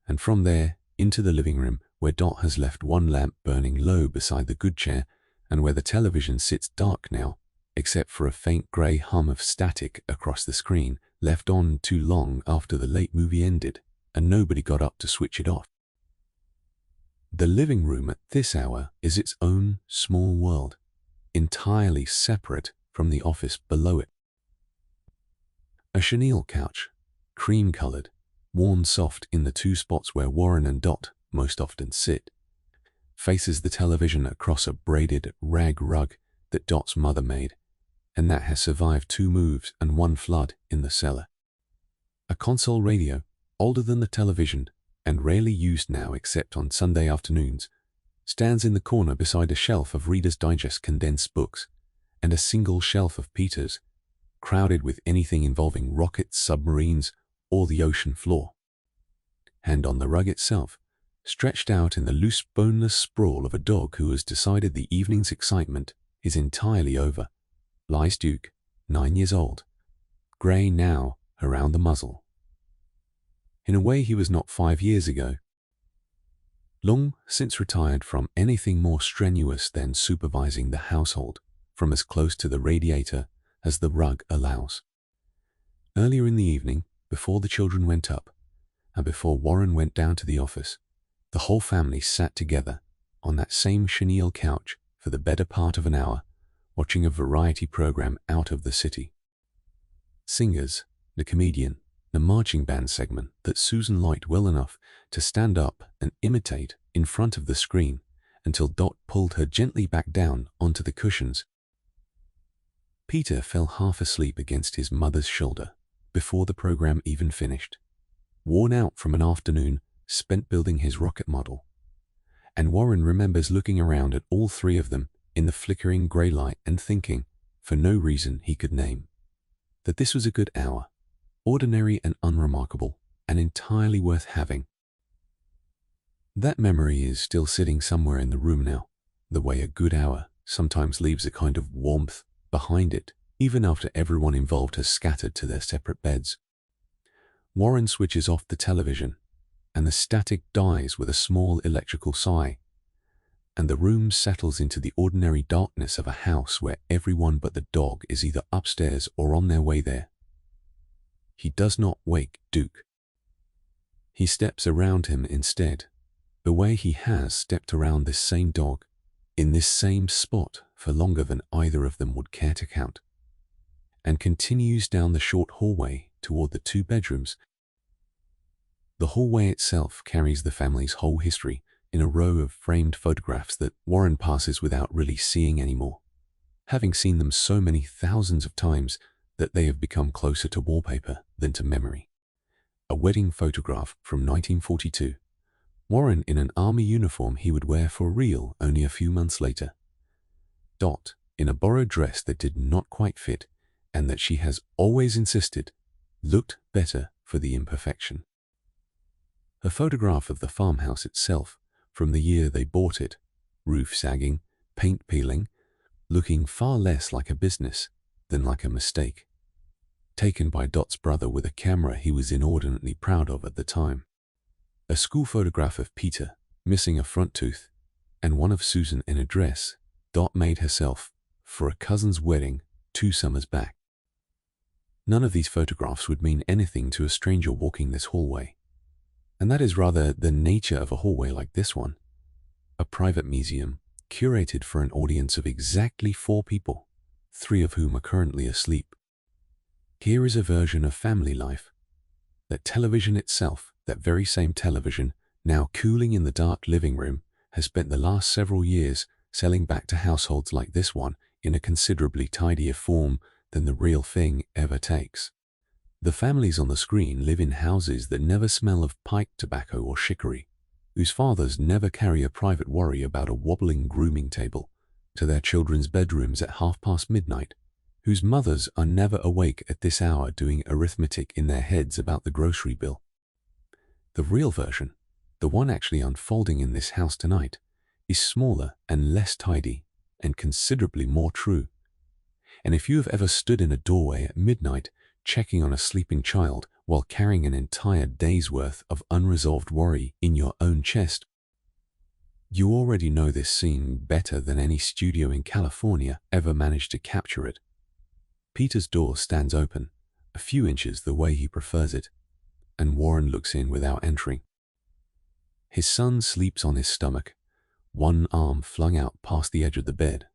and from there into the living room where Dot has left one lamp burning low beside the good chair and where the television sits dark now, except for a faint grey hum of static across the screen left on too long after the late movie ended and nobody got up to switch it off. The living room at this hour is its own small world, entirely separate from the office below it. A chenille couch, cream-colored, worn soft in the two spots where Warren and Dot most often sit, faces the television across a braided rag rug that Dot's mother made, and that has survived 2 moves and 1 flood in the cellar. A console radio, older than the television and rarely used now except on Sunday afternoons, stands in the corner beside a shelf of Reader's Digest condensed books and a single shelf of Peter's, crowded with anything involving rockets, submarines, or the ocean floor. And on the rug itself, stretched out in the loose boneless sprawl of a dog who has decided the evening's excitement is entirely over, lies Duke, 9 years old, grey now around the muzzle. In a way he was not 5 years ago. Long since retired from anything more strenuous than supervising the household from as close to the radiator as the rug allows. Earlier in the evening, before the children went up, and before Warren went down to the office, the whole family sat together on that same chenille couch for the better part of an hour, watching a variety program out of the city. Singers, the comedian, the marching band segment that Susan liked well enough to stand up and imitate in front of the screen until Dot pulled her gently back down onto the cushions. Peter fell half asleep against his mother's shoulder before the program even finished, worn out from an afternoon spent building his rocket model. And Warren remembers looking around at all 3 of them in the flickering grey light and thinking, for no reason he could name, that this was a good hour, ordinary and unremarkable, and entirely worth having. That memory is still sitting somewhere in the room now, the way a good hour sometimes leaves a kind of warmth behind it, even after everyone involved has scattered to their separate beds. Warren switches off the television, and the static dies with a small electrical sigh, and the room settles into the ordinary darkness of a house where everyone but the dog is either upstairs or on their way there. He does not wake Duke. He steps around him instead, the way he has stepped around this same dog, in this same spot for longer than either of them would care to count, and continues down the short hallway toward the 2 bedrooms. The hallway itself carries the family's whole history in a row of framed photographs that Warren passes without really seeing anymore, having seen them so many thousands of times that they have become closer to wallpaper than to memory. A wedding photograph from 1942, Warren in an army uniform he would wear for real only a few months later. Dot in a borrowed dress that did not quite fit and that she has always insisted looked better for the imperfection. A photograph of the farmhouse itself from the year they bought it, roof sagging, paint peeling, looking far less like a business than like a mistake, taken by Dot's brother with a camera he was inordinately proud of at the time. A school photograph of Peter, missing a front tooth, and one of Susan in a dress Dot made herself for a cousin's wedding 2 summers back. None of these photographs would mean anything to a stranger walking this hallway, and that is rather the nature of a hallway like this one, a private museum curated for an audience of exactly 4 people, 3 of whom are currently asleep. Here is a version of family life that television itself, that very same television, now cooling in the dark living room, has spent the last several years selling back to households like this one in a considerably tidier form than the real thing ever takes. The families on the screen live in houses that never smell of pipe tobacco or chicory, whose fathers never carry a private worry about a wobbling grooming table to their children's bedrooms at midnight, whose mothers are never awake at this hour doing arithmetic in their heads about the grocery bill. The real version, the one actually unfolding in this house tonight, is smaller and less tidy and considerably more true. And if you have ever stood in a doorway at midnight checking on a sleeping child while carrying an entire day's worth of unresolved worry in your own chest, you already know this scene better than any studio in California ever managed to capture it. Peter's door stands open, a few inches the way he prefers it, and Warren looks in without entering. His son sleeps on his stomach, one arm flung out past the edge of the bed,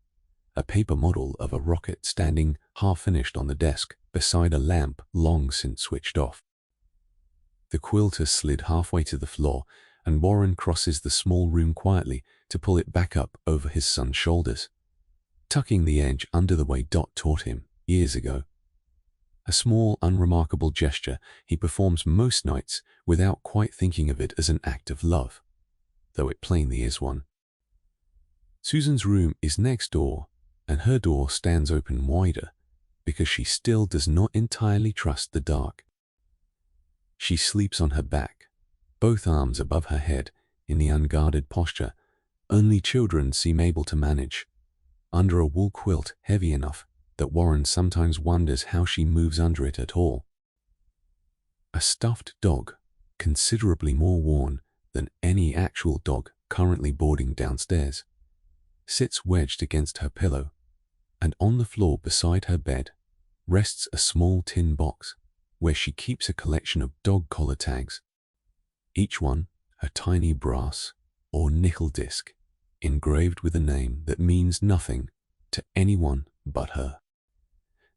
a paper model of a rocket standing half-finished on the desk beside a lamp long since switched off. The quilter slid halfway to the floor, and Warren crosses the small room quietly to pull it back up over his son's shoulders, tucking the edge under the way Dot taught him years ago. A small, unremarkable gesture he performs most nights without quite thinking of it as an act of love, though it plainly is one. Susan's room is next door, and her door stands open wider because she still does not entirely trust the dark. She sleeps on her back, both arms above her head in the unguarded posture only children seem able to manage, under a wool quilt heavy enough that Warren sometimes wonders how she moves under it at all. A stuffed dog, considerably more worn than any actual dog currently boarding downstairs, sits wedged against her pillow, and on the floor beside her bed rests a small tin box where she keeps a collection of dog collar tags, each one a tiny brass or nickel disc engraved with a name that means nothing to anyone but her.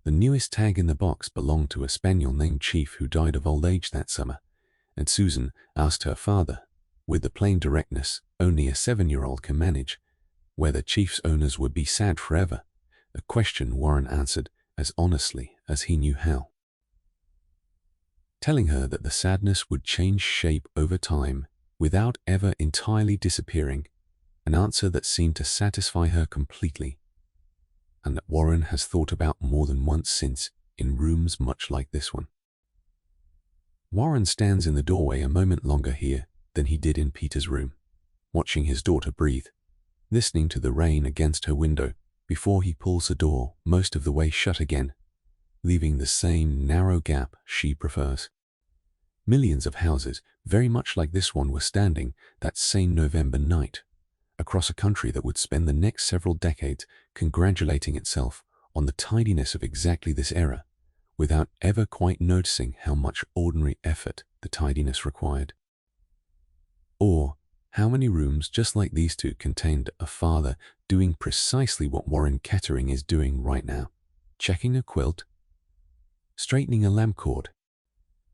The newest tag in the box belonged to a spaniel named Chief who died of old age that summer, and Susan asked her father, with the plain directness only a 7-year-old can manage, whether Chief's owners would be sad forever, a question Warren answered as honestly as he knew how, telling her that the sadness would change shape over time without ever entirely disappearing, an answer that seemed to satisfy her completely, and that Warren has thought about more than once since in rooms much like this one. Warren stands in the doorway a moment longer here than he did in Peter's room, watching his daughter breathe, listening to the rain against her window before he pulls the door most of the way shut again, leaving the same narrow gap she prefers. Millions of houses very much like this one were standing that same November night, across a country that would spend the next several decades congratulating itself on the tidiness of exactly this era, without ever quite noticing how much ordinary effort the tidiness required. Or how many rooms just like these two contained a father doing precisely what Warren Kettering is doing right now, checking a quilt, straightening a lamp cord,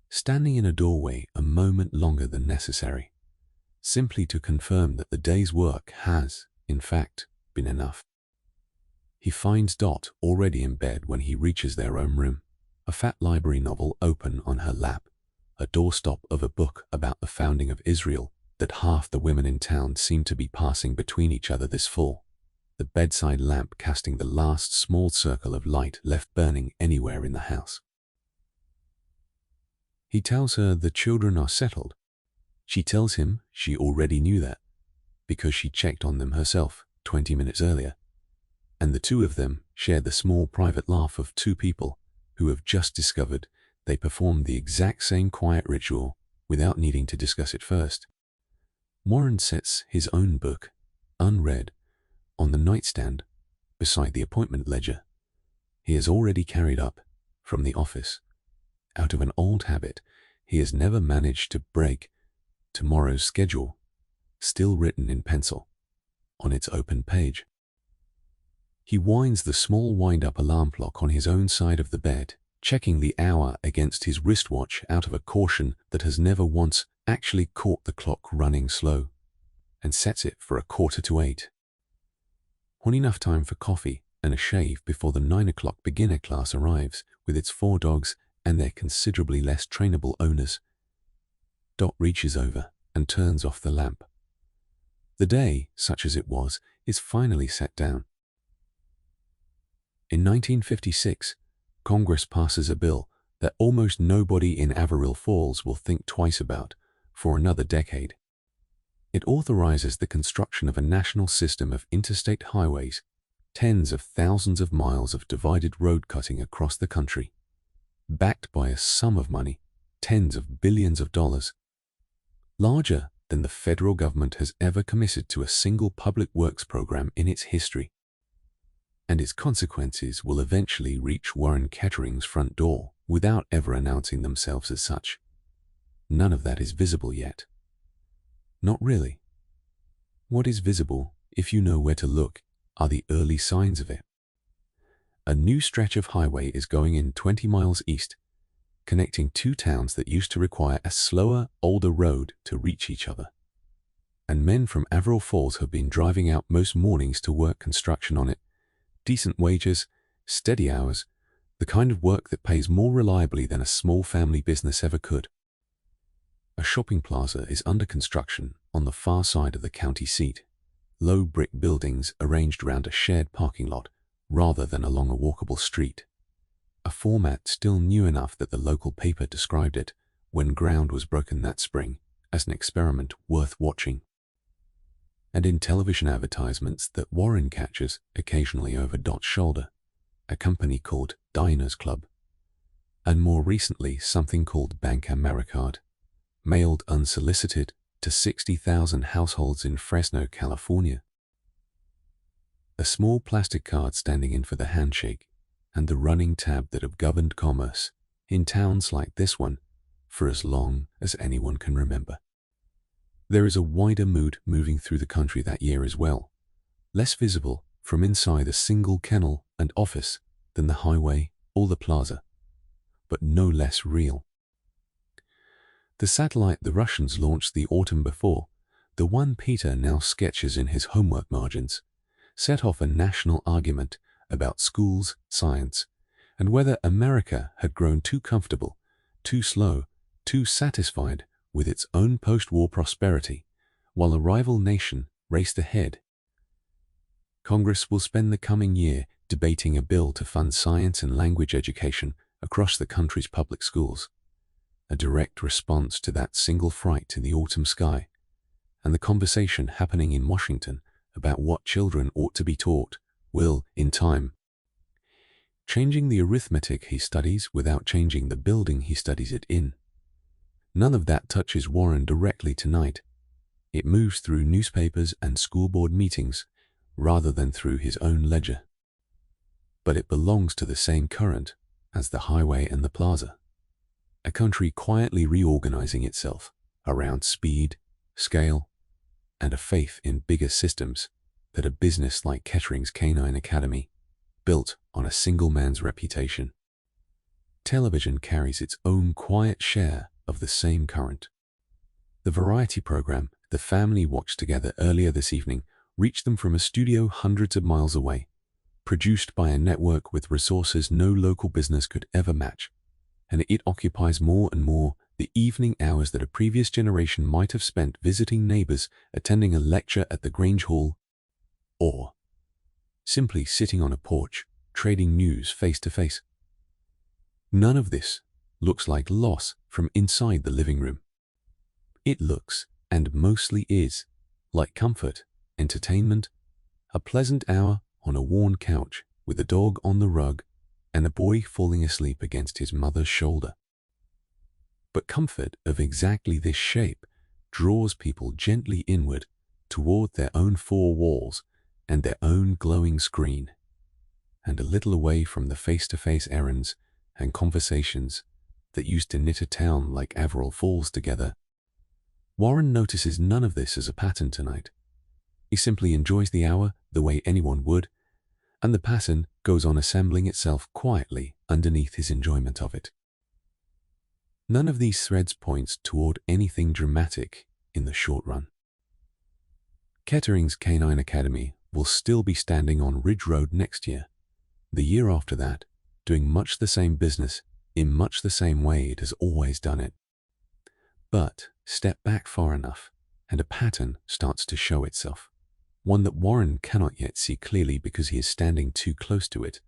standing in a doorway a moment longer than necessary, simply to confirm that the day's work has, in fact, been enough. He finds Dot already in bed when he reaches their own room, a fat library novel open on her lap, a doorstop of a book about the founding of Israel that half the women in town seem to be passing between each other this fall, the bedside lamp casting the last small circle of light left burning anywhere in the house. He tells her the children are settled. She tells him she already knew that, because she checked on them herself 20 minutes earlier, and the two of them share the small private laugh of two people who have just discovered they performed the exact same quiet ritual without needing to discuss it first. Warren sets his own book, unread, on the nightstand beside the appointment ledger he has already carried up from the office, out of an old habit he has never managed to break. Tomorrow's schedule, still written in pencil, on its open page. He winds the small wind-up alarm clock on his own side of the bed, checking the hour against his wristwatch out of a caution that has never once actually caught the clock running slow, and sets it for 7:45. When enough time for coffee and a shave before the 9 o'clock beginner class arrives with its 4 dogs and their considerably less trainable owners, Dot reaches over and turns off the lamp. The day, such as it was, is finally set down. In 1956, Congress passes a bill that almost nobody in Averill Falls will think twice about for another decade. It authorizes the construction of a national system of interstate highways, tens of thousands of miles of divided road cutting across the country, backed by a sum of money, tens of billions of dollars, larger than the federal government has ever committed to a single public works program in its history. And its consequences will eventually reach Warren Kettering's front door without ever announcing themselves as such. None of that is visible yet. Not really. What is visible, if you know where to look, are the early signs of it. A new stretch of highway is going in 20 miles east, connecting two towns that used to require a slower, older road to reach each other. And men from Averill Falls have been driving out most mornings to work construction on it. Decent wages, steady hours, the kind of work that pays more reliably than a small family business ever could. A shopping plaza is under construction on the far side of the county seat. Low brick buildings arranged around a shared parking lot rather than along a walkable street. A format still new enough that the local paper described it, when ground was broken that spring, as an experiment worth watching. And in television advertisements that Warren catches occasionally over Dot's shoulder, a company called Diners Club, and more recently something called Bank Americard, mailed unsolicited to 60,000 households in Fresno, California. A small plastic card standing in for the handshake and the running tab that have governed commerce in towns like this one for as long as anyone can remember. There is a wider mood moving through the country that year as well, less visible from inside a single kennel and office than the highway or the plaza, but no less real. The satellite the Russians launched the autumn before, the one Peter now sketches in his homework margins, set off a national argument about schools, science, and whether America had grown too comfortable, too slow, too satisfied with its own post-war prosperity, while a rival nation raced ahead. Congress will spend the coming year debating a bill to fund science and language education across the country's public schools, a direct response to that single fright in the autumn sky, and the conversation happening in Washington about what children ought to be taught will, in time, changing the arithmetic he studies without changing the building he studies it in. None of that touches Warren directly tonight. It moves through newspapers and school board meetings rather than through his own ledger. But it belongs to the same current as the highway and the plaza. A country quietly reorganizing itself around speed, scale, and a faith in bigger systems that a business like Kettering's Canine Academy built on a single man's reputation. Television carries its own quiet share of the same current. The variety program the family watched together earlier this evening reached them from a studio hundreds of miles away, produced by a network with resources no local business could ever match, and it occupies more and more the evening hours that a previous generation might have spent visiting neighbors, attending a lecture at the Grange Hall, or simply sitting on a porch, trading news face to face. None of this looks like loss from inside the living room. It looks, and mostly is, like comfort, entertainment, a pleasant hour on a worn couch with a dog on the rug and a boy falling asleep against his mother's shoulder. But comfort of exactly this shape draws people gently inward toward their own four walls and their own glowing screen, and a little away from the face-to-face errands and conversations that used to knit a town like Averill Falls together. Warren notices none of this as a pattern tonight. He simply enjoys the hour the way anyone would, and the pattern goes on assembling itself quietly underneath his enjoyment of it. None of these threads points toward anything dramatic in the short run. Kettering's Canine Academy will still be standing on Ridge Road next year, the year after that, doing much the same business in much the same way it has always done it. But step back far enough, and a pattern starts to show itself, one that Warren cannot yet see clearly because he is standing too close to it,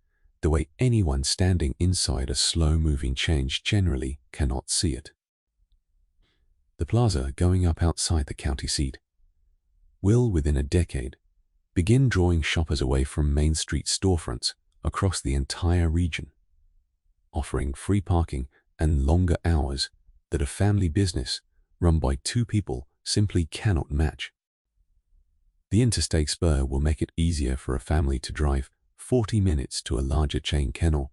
the way anyone standing inside a slow-moving change generally cannot see it. The plaza going up outside the county seat will, within a decade, begin drawing shoppers away from Main Street storefronts across the entire region, offering free parking and longer hours that a family business run by two people simply cannot match. The interstate spur will make it easier for a family to drive 40 minutes to a larger chain kennel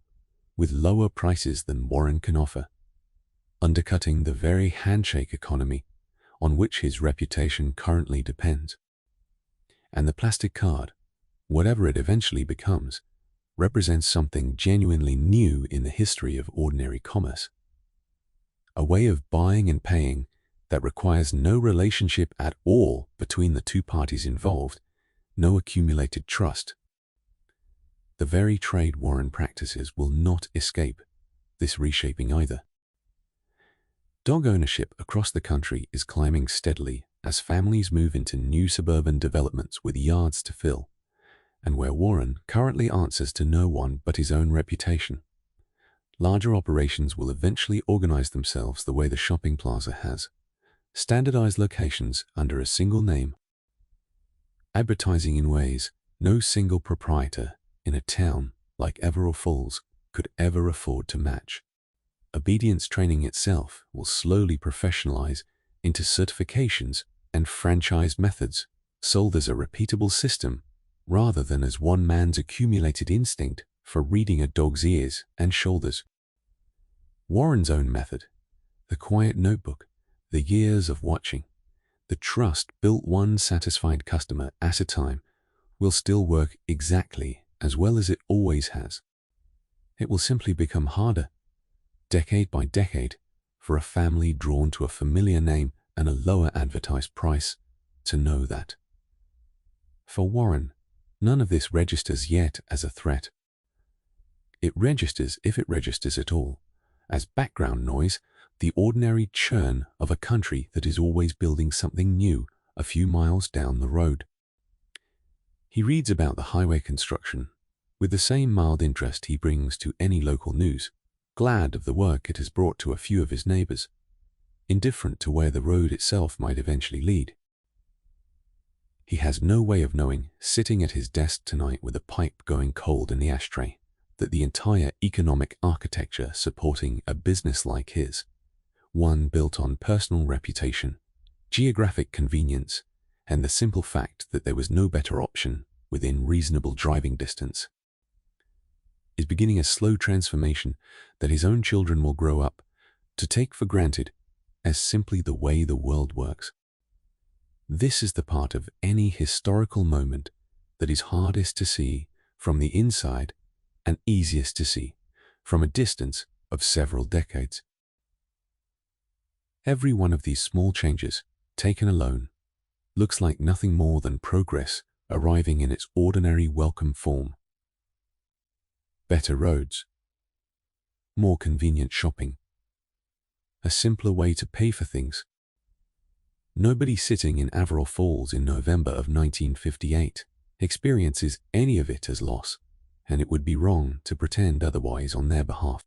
with lower prices than Warren can offer, undercutting the very handshake economy on which his reputation currently depends. And the plastic card, whatever it eventually becomes, represents something genuinely new in the history of ordinary commerce. A way of buying and paying that requires no relationship at all between the two parties involved, no accumulated trust. The very trade Warren practices will not escape this reshaping either. Dog ownership across the country is climbing steadily as families move into new suburban developments with yards to fill, and where Warren currently answers to no one but his own reputation. Larger operations will eventually organize themselves the way the shopping plaza has, standardized locations under a single name, advertising in ways no single proprietor in a town like Everall Falls could ever afford to match. Obedience training itself will slowly professionalize into certifications and franchise methods, sold as a repeatable system rather than as one man's accumulated instinct for reading a dog's ears and shoulders. Warren's own method, the quiet notebook, the years of watching, the trust built one satisfied customer at a time, will still work exactly as well as it always has. It will simply become harder, decade by decade, for a family drawn to a familiar name and a lower advertised price to know that. For Warren, none of this registers yet as a threat. It registers, if it registers at all, as background noise, the ordinary churn of a country that is always building something new a few miles down the road. He reads about the highway construction with the same mild interest he brings to any local news, glad of the work it has brought to a few of his neighbors, indifferent to where the road itself might eventually lead. He has no way of knowing, sitting at his desk tonight with a pipe going cold in the ashtray, that the entire economic architecture supporting a business like his, one built on personal reputation, geographic convenience, and the simple fact that there was no better option within reasonable driving distance, is beginning a slow transformation that his own children will grow up to take for granted as simply the way the world works. This is the part of any historical moment that is hardest to see from the inside and easiest to see from a distance of several decades. Every one of these small changes, taken alone, looks like nothing more than progress arriving in its ordinary welcome form. Better roads, more convenient shopping, a simpler way to pay for things. Nobody sitting in Everall Falls in November of 1958 experiences any of it as loss, and it would be wrong to pretend otherwise on their behalf.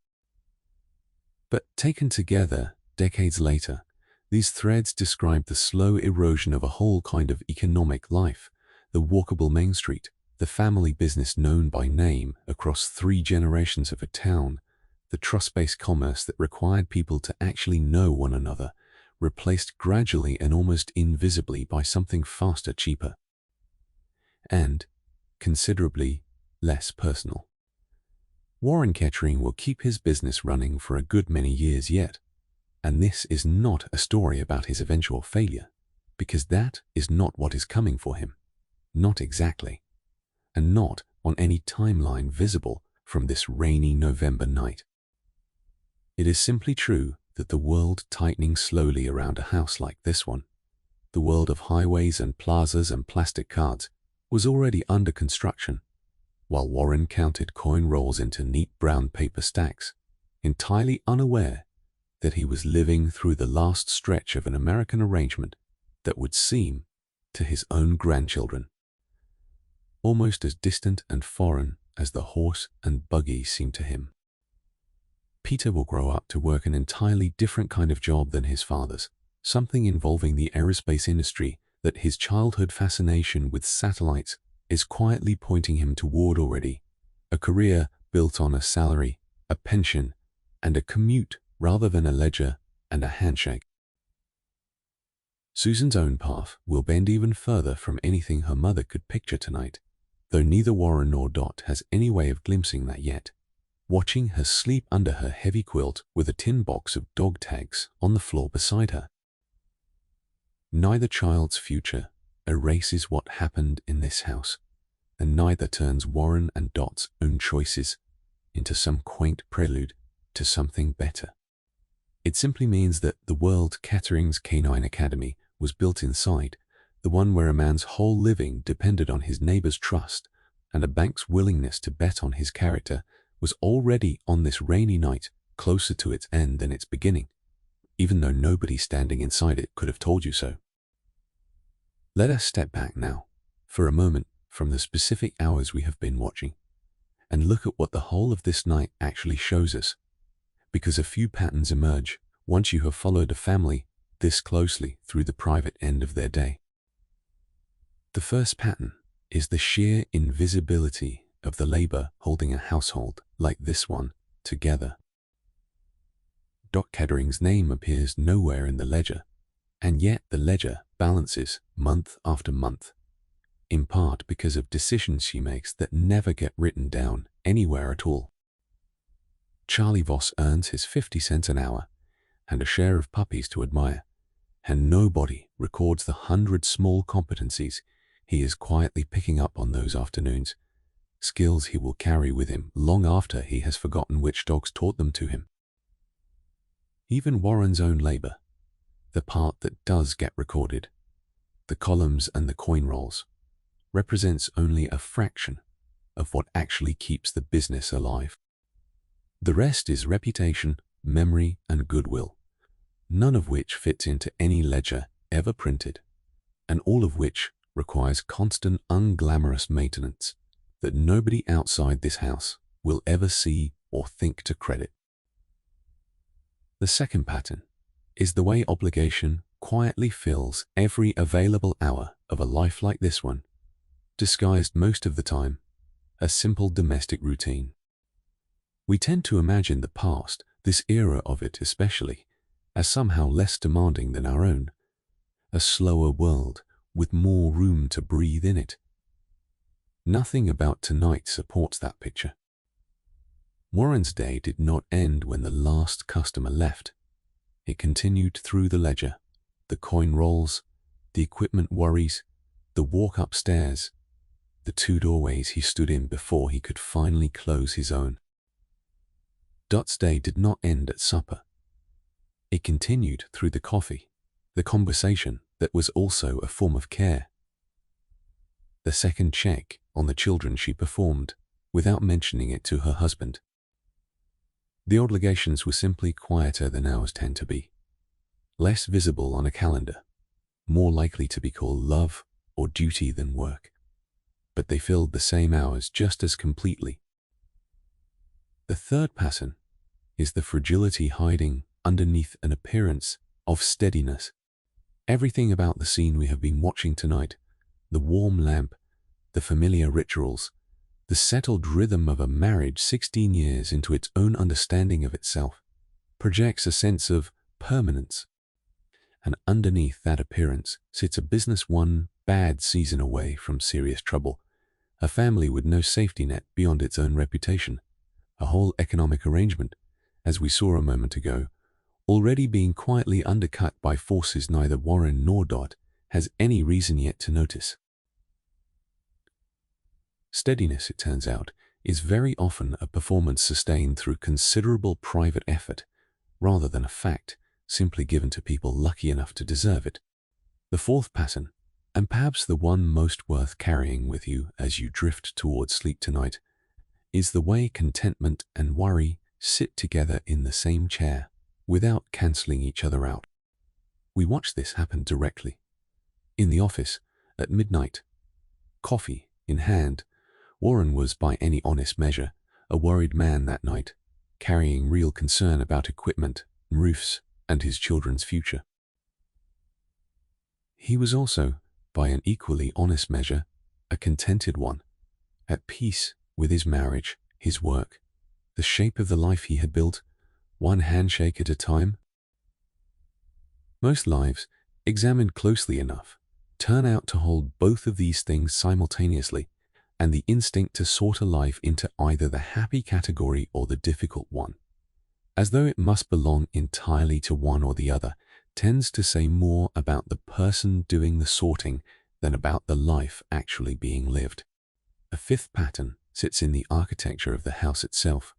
But taken together, decades later, these threads describe the slow erosion of a whole kind of economic life, the walkable Main Street, the family business known by name across 3 generations of a town, the trust-based commerce that required people to actually know one another, replaced gradually and almost invisibly by something faster, cheaper, and considerably less personal. Warren Kettering will keep his business running for a good many years yet, and this is not a story about his eventual failure, because that is not what is coming for him, not exactly, and not on any timeline visible from this rainy November night. It is simply true that the world tightening slowly around a house like this one, the world of highways and plazas and plastic cards, was already under construction, while Warren counted coin rolls into neat brown paper stacks, entirely unaware that he was living through the last stretch of an American arrangement that would seem, to his own grandchildren, almost as distant and foreign as the horse and buggy seemed to him. Peter will grow up to work an entirely different kind of job than his father's, something involving the aerospace industry that his childhood fascination with satellites is quietly pointing him toward already, a career built on a salary, a pension, and a commute rather than a ledger and a handshake. Susan's own path will bend even further from anything her mother could picture tonight, though neither Warren nor Dot has any way of glimpsing that yet, watching her sleep under her heavy quilt with a tin box of dog tags on the floor beside her. Neither child's future erases what happened in this house, and neither turns Warren and Dot's own choices into some quaint prelude to something better. It simply means that the world Kettering's Canine Academy was built inside, the one where a man's whole living depended on his neighbor's trust and a bank's willingness to bet on his character, was already on this rainy night closer to its end than its beginning, even though nobody standing inside it could have told you so. Let us step back now, for a moment, from the specific hours we have been watching, and look at what the whole of this night actually shows us, because a few patterns emerge once you have followed a family this closely through the private end of their day. The first pattern is the sheer invisibility of the labor holding a household like this one together. Dot Kettering's name appears nowhere in the ledger, and yet the ledger balances month after month, in part because of decisions she makes that never get written down anywhere at all. Charlie Voss earns his 50 cents an hour and a share of puppies to admire, and nobody records the 100 small competencies he is quietly picking up on those afternoons, skills he will carry with him long after he has forgotten which dogs taught them to him. Even Warren's own labor, the part that does get recorded, the columns and the coin rolls, represents only a fraction of what actually keeps the business alive. The rest is reputation, memory, and goodwill, none of which fits into any ledger ever printed, and all of which requires constant unglamorous maintenance that nobody outside this house will ever see or think to credit. The second pattern is the way obligation quietly fills every available hour of a life like this one, disguised most of the time as simple domestic routine. We tend to imagine the past, this era of it especially, as somehow less demanding than our own, a slower world with more room to breathe in it. Nothing about tonight supports that picture. Warren's day did not end when the last customer left. It continued through the ledger, the coin rolls, the equipment worries, the walk upstairs, the 2 doorways he stood in before he could finally close his own. Dot's day did not end at supper. It continued through the coffee, the conversation that was also a form of care, the second check on the children she performed without mentioning it to her husband. The obligations were simply quieter than ours tend to be, less visible on a calendar, more likely to be called love or duty than work, but they filled the same hours just as completely. The third pattern is the fragility hiding underneath an appearance of steadiness. Everything about the scene we have been watching tonight, the warm lamp, the familiar rituals, the settled rhythm of a marriage 16 years into its own understanding of itself, projects a sense of permanence. And underneath that appearance sits a business one bad season away from serious trouble, a family with no safety net beyond its own reputation, a whole economic arrangement, as we saw a moment ago, already being quietly undercut by forces neither Warren nor Dot has any reason yet to notice. Steadiness, it turns out, is very often a performance sustained through considerable private effort, rather than a fact simply given to people lucky enough to deserve it. The fourth pattern, and perhaps the one most worth carrying with you as you drift towards sleep tonight, is the way contentment and worry sit together in the same chair without cancelling each other out. We watched this happen directly. In the office, at midnight, coffee in hand, Warren was, by any honest measure, a worried man that night, carrying real concern about equipment, roofs, and his children's future. He was also, by an equally honest measure, a contented one, at peace with his marriage, his work, the shape of the life he had built, one handshake at a time. Most lives, examined closely enough, turn out to hold both of these things simultaneously, and the instinct to sort a life into either the happy category or the difficult one, as though it must belong entirely to one or the other, tends to say more about the person doing the sorting than about the life actually being lived. A A fifth pattern sits in the architecture of the house itself,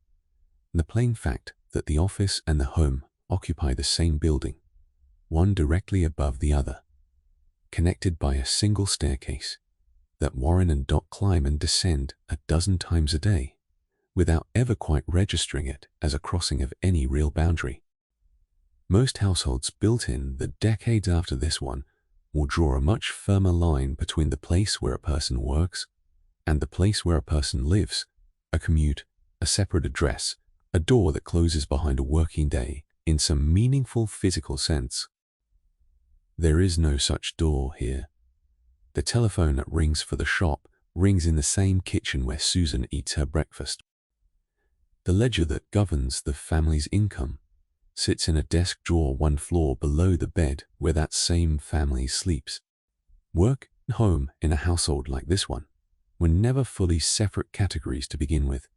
and the plain fact that the office and the home occupy the same building, one directly above the other, connected by a single staircase that Warren and Dot climb and descend a dozen times a day, without ever quite registering it as a crossing of any real boundary. Most households built in the decades after this one will draw a much firmer line between the place where a person works and the place where a person lives, a commute, a separate address, a door that closes behind a working day in some meaningful physical sense. There is no such door here. The telephone that rings for the shop rings in the same kitchen where Susan eats her breakfast. The ledger that governs the family's income sits in a desk drawer one floor below the bed where that same family sleeps. Work and home in a household like this one were never fully separate categories to begin with,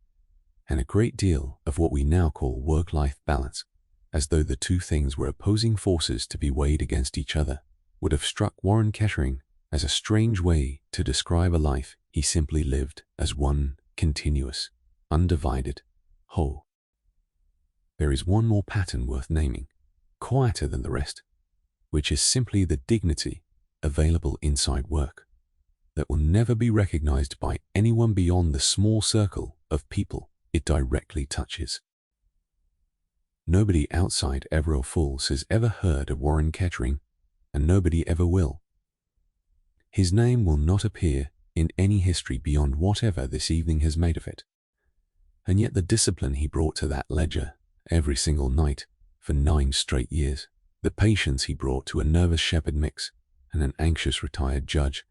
and a great deal of what we now call work-life balance, as though the two things were opposing forces to be weighed against each other, would have struck Warren Kettering as a strange way to describe a life he simply lived as one continuous, undivided whole. There is one more pattern worth naming, quieter than the rest, which is simply the dignity available inside work that will never be recognized by anyone beyond the small circle of people it directly touches. Nobody outside Everil Falls has ever heard of Warren Kettering, and nobody ever will. His name will not appear in any history beyond whatever this evening has made of it. And yet the discipline he brought to that ledger every single night for 9 straight years, the patience he brought to a nervous shepherd mix and an anxious retired judge,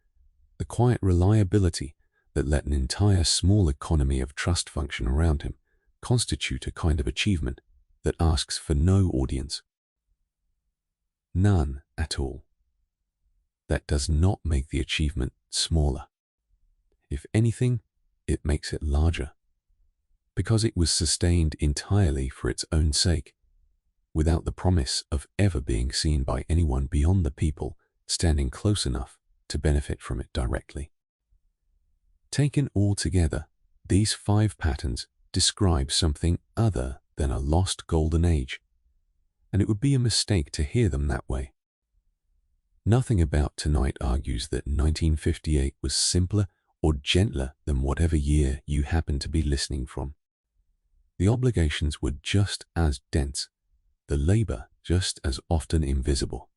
the quiet reliability that let an entire small economy of trust function around him constitute a kind of achievement that asks for no audience. None at all. That does not make the achievement smaller. If anything, it makes it larger, because it was sustained entirely for its own sake, without the promise of ever being seen by anyone beyond the people standing close enough to benefit from it directly. Taken all together, these 5 patterns describe something other than a lost golden age, and it would be a mistake to hear them that way. Nothing about tonight argues that 1958 was simpler or gentler than whatever year you happen to be listening from. The obligations were just as dense, the labor just as often invisible,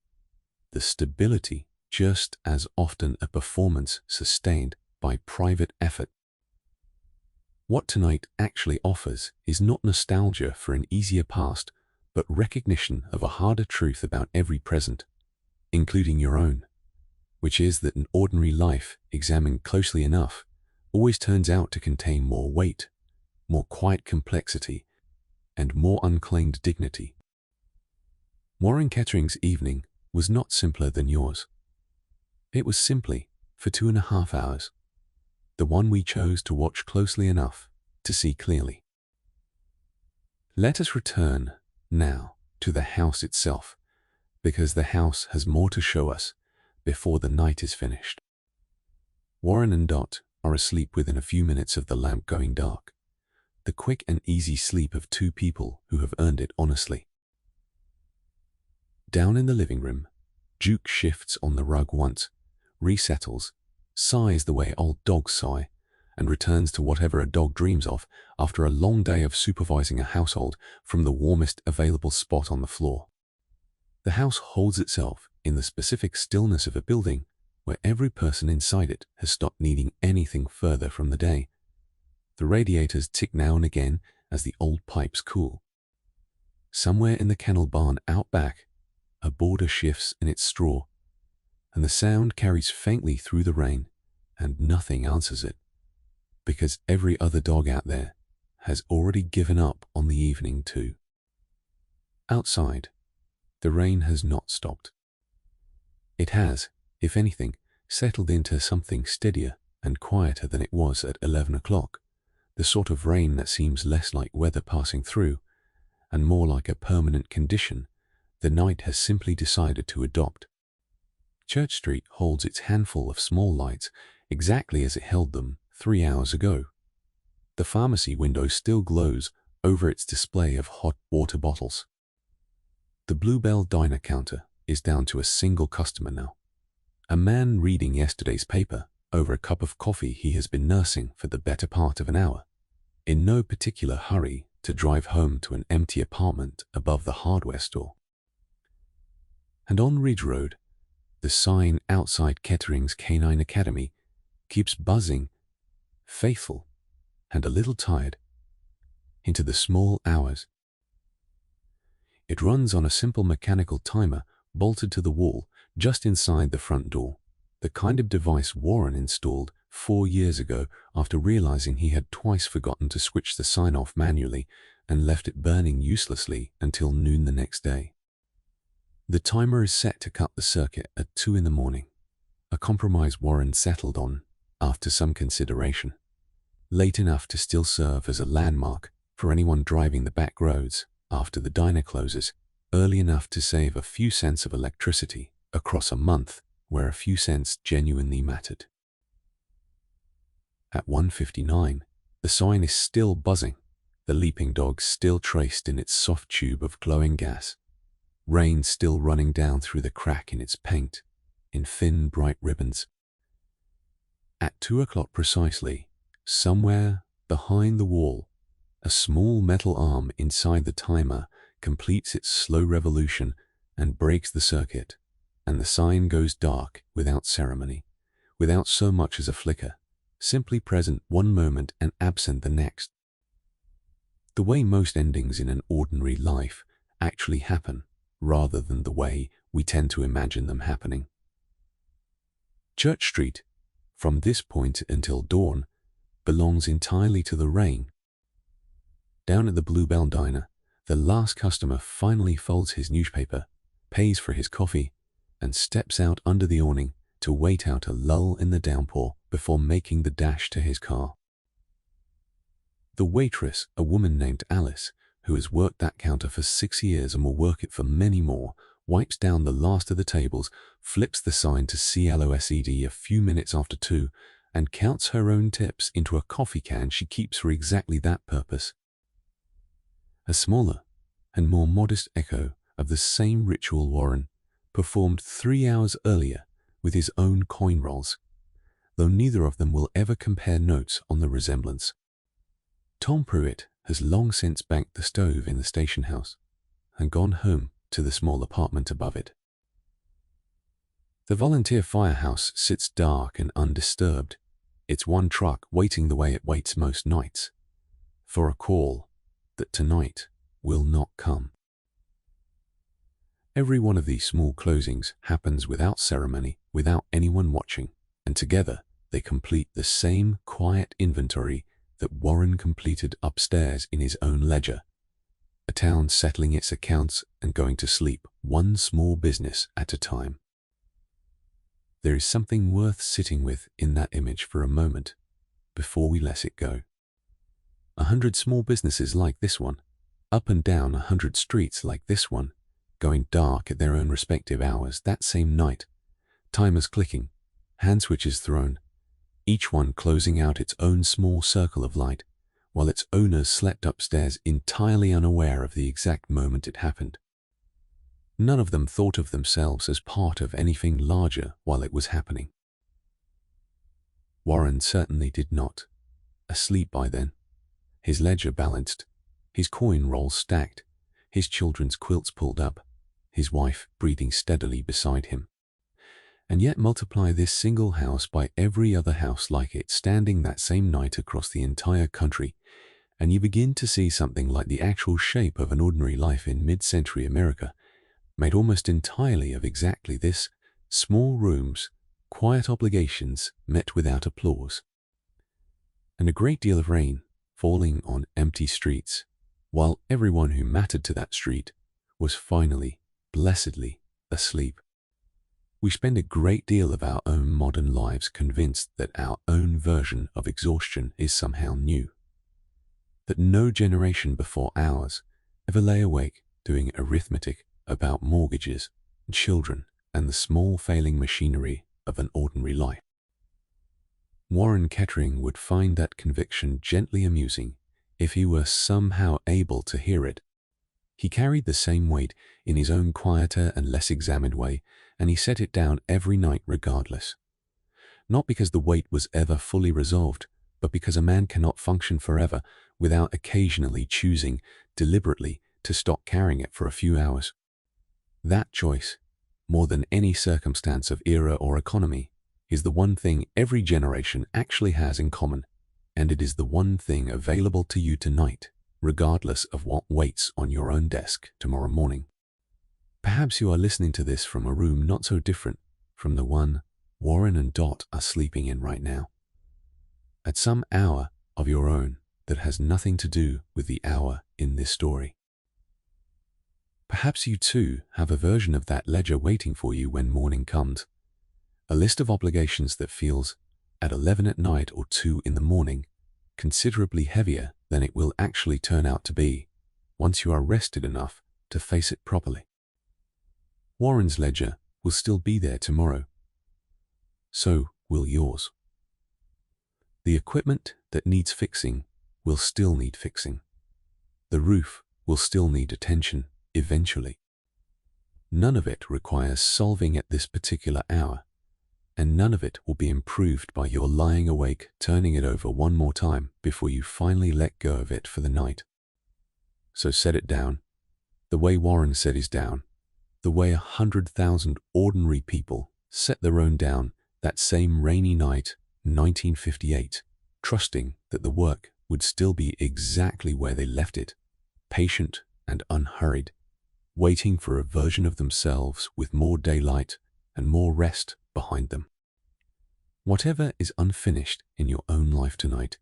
the stability just as often a performance sustained by private effort. What tonight actually offers is not nostalgia for an easier past, but recognition of a harder truth about every present, including your own, which is that an ordinary life, examined closely enough, always turns out to contain more weight, more quiet complexity, and more unclaimed dignity. Warren Kettering's evening was not simpler than yours. It was simply, for 2.5 hours, the one we chose to watch closely enough to see clearly. Let us return now to the house itself, because the house has more to show us before the night is finished. Warren and Dot are asleep within a few minutes of the lamp going dark, the quick and easy sleep of 2 people who have earned it honestly. Down in the living room, Duke shifts on the rug once, resettles, sighs the way old dogs sigh, and returns to whatever a dog dreams of after a long day of supervising a household from the warmest available spot on the floor. The house holds itself in the specific stillness of a building where every person inside it has stopped needing anything further from the day. The radiators tick now and again as the old pipes cool. Somewhere in the kennel barn out back, a boarder shifts in its straw, and the sound carries faintly through the rain, and nothing answers it, because every other dog out there has already given up on the evening too. Outside, the rain has not stopped. It has, if anything, settled into something steadier and quieter than it was at 11 o'clock, the sort of rain that seems less like weather passing through and more like a permanent condition the night has simply decided to adopt. Church Street holds its handful of small lights exactly as it held them 3 hours ago. The pharmacy window still glows over its display of hot water bottles. The Bluebell diner counter is down to a single customer now. A man reading yesterday's paper over a cup of coffee he has been nursing for the better part of an hour, in no particular hurry to drive home to an empty apartment above the hardware store. And on Ridge Road, the sign outside Kettering's Canine Academy keeps buzzing, faithful and a little tired, into the small hours. It runs on a simple mechanical timer bolted to the wall just inside the front door, the kind of device Warren installed 4 years ago after realizing he had twice forgotten to switch the sign off manually and left it burning uselessly until noon the next day. The timer is set to cut the circuit at 2 in the morning, a compromise Warren settled on after some consideration, late enough to still serve as a landmark for anyone driving the back roads after the diner closes, early enough to save a few cents of electricity across a month where a few cents genuinely mattered. At 1:59, the sign is still buzzing, the leaping dog still traced in its soft tube of glowing gas, rain still running down through the crack in its paint, in thin, bright ribbons. At 2 o'clock precisely, somewhere behind the wall, a small metal arm inside the timer completes its slow revolution and breaks the circuit, and the sign goes dark without ceremony, without so much as a flicker, simply present one moment and absent the next. The way most endings in an ordinary life actually happen, rather than the way we tend to imagine them happening. Church Street, from this point until dawn, belongs entirely to the rain. Down at the Bluebell diner, the last customer finally folds his newspaper, pays for his coffee, and steps out under the awning to wait out a lull in the downpour before making the dash to his car. The waitress, a woman named Alice, who has worked that counter for 6 years and will work it for many more, wipes down the last of the tables, flips the sign to CLOSED a few minutes after 2, and counts her own tips into a coffee can she keeps for exactly that purpose. A smaller and more modest echo of the same ritual Warren performed 3 hours earlier with his own coin rolls, though neither of them will ever compare notes on the resemblance. Tom Pruitt has long since banked the stove in the station house and gone home to the small apartment above it. The volunteer firehouse sits dark and undisturbed, its one truck waiting the way it waits most nights, for a call that tonight will not come. Every one of these small closings happens without ceremony, without anyone watching, and together they complete the same quiet inventory that Warren completed upstairs in his own ledger, a town settling its accounts and going to sleep one small business at a time. There is something worth sitting with in that image for a moment before we let it go. 100 small businesses like this one, up and down 100 streets like this one, going dark at their own respective hours that same night, timers clicking, hand switches thrown, each one closing out its own small circle of light, while its owners slept upstairs entirely unaware of the exact moment it happened. None of them thought of themselves as part of anything larger while it was happening. Warren certainly did not. Asleep by then, his ledger balanced, his coin rolls stacked, his children's quilts pulled up, his wife breathing steadily beside him. And yet multiply this single house by every other house like it standing that same night across the entire country, and you begin to see something like the actual shape of an ordinary life in mid-century America, made almost entirely of exactly this: small rooms, quiet obligations met without applause. And a great deal of rain falling on empty streets, while everyone who mattered to that street was finally, blessedly, asleep. We spend a great deal of our own modern lives convinced that our own version of exhaustion is somehow new, that no generation before ours ever lay awake doing arithmetic about mortgages, children, and the small failing machinery of an ordinary life. Warren Kettering would find that conviction gently amusing if he were somehow able to hear it. He carried the same weight in his own quieter and less examined way, and he set it down every night regardless. Not because the weight was ever fully resolved, but because a man cannot function forever without occasionally choosing deliberately to stop carrying it for a few hours. That choice, more than any circumstance of era or economy, is the one thing every generation actually has in common, and it is the one thing available to you tonight, regardless of what waits on your own desk tomorrow morning. Perhaps you are listening to this from a room not so different from the one Warren and Dot are sleeping in right now. At some hour of your own that has nothing to do with the hour in this story. Perhaps you too have a version of that ledger waiting for you when morning comes. A list of obligations that feels, at 11 at night or 2 in the morning, considerably heavier than it will actually turn out to be once you are rested enough to face it properly. Warren's ledger will still be there tomorrow. So will yours. The equipment that needs fixing will still need fixing. The roof will still need attention eventually. None of it requires solving at this particular hour, and none of it will be improved by your lying awake turning it over one more time before you finally let go of it for the night. So set it down, the way Warren set his down, the way 100,000 ordinary people set their own down that same rainy night, 1958, trusting that the work would still be exactly where they left it, patient and unhurried, waiting for a version of themselves with more daylight and more rest behind them. Whatever is unfinished in your own life tonight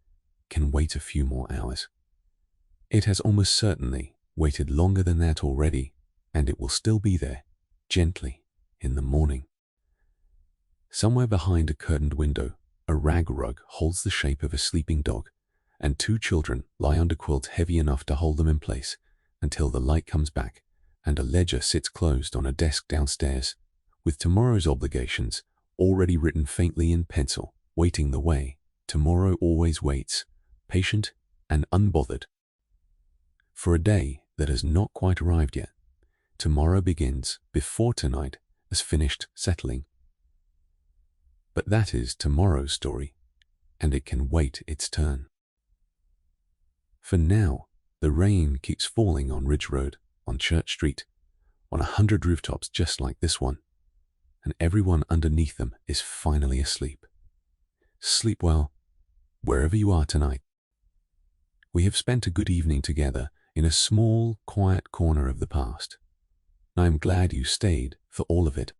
can wait a few more hours. It has almost certainly waited longer than that already, and it will still be there, gently, in the morning. Somewhere behind a curtained window, a rag rug holds the shape of a sleeping dog, and 2 children lie under quilts heavy enough to hold them in place until the light comes back, and a ledger sits closed on a desk downstairs, with tomorrow's obligations already written faintly in pencil, waiting the way tomorrow always waits, patient and unbothered. For a day that has not quite arrived yet, tomorrow begins before tonight has finished settling. But that is tomorrow's story, and it can wait its turn. For now, the rain keeps falling on Ridge Road, on Church Street, on 100 rooftops just like this one, and everyone underneath them is finally asleep. Sleep well, wherever you are tonight. We have spent a good evening together in a small, quiet corner of the past. I am glad you stayed for all of it.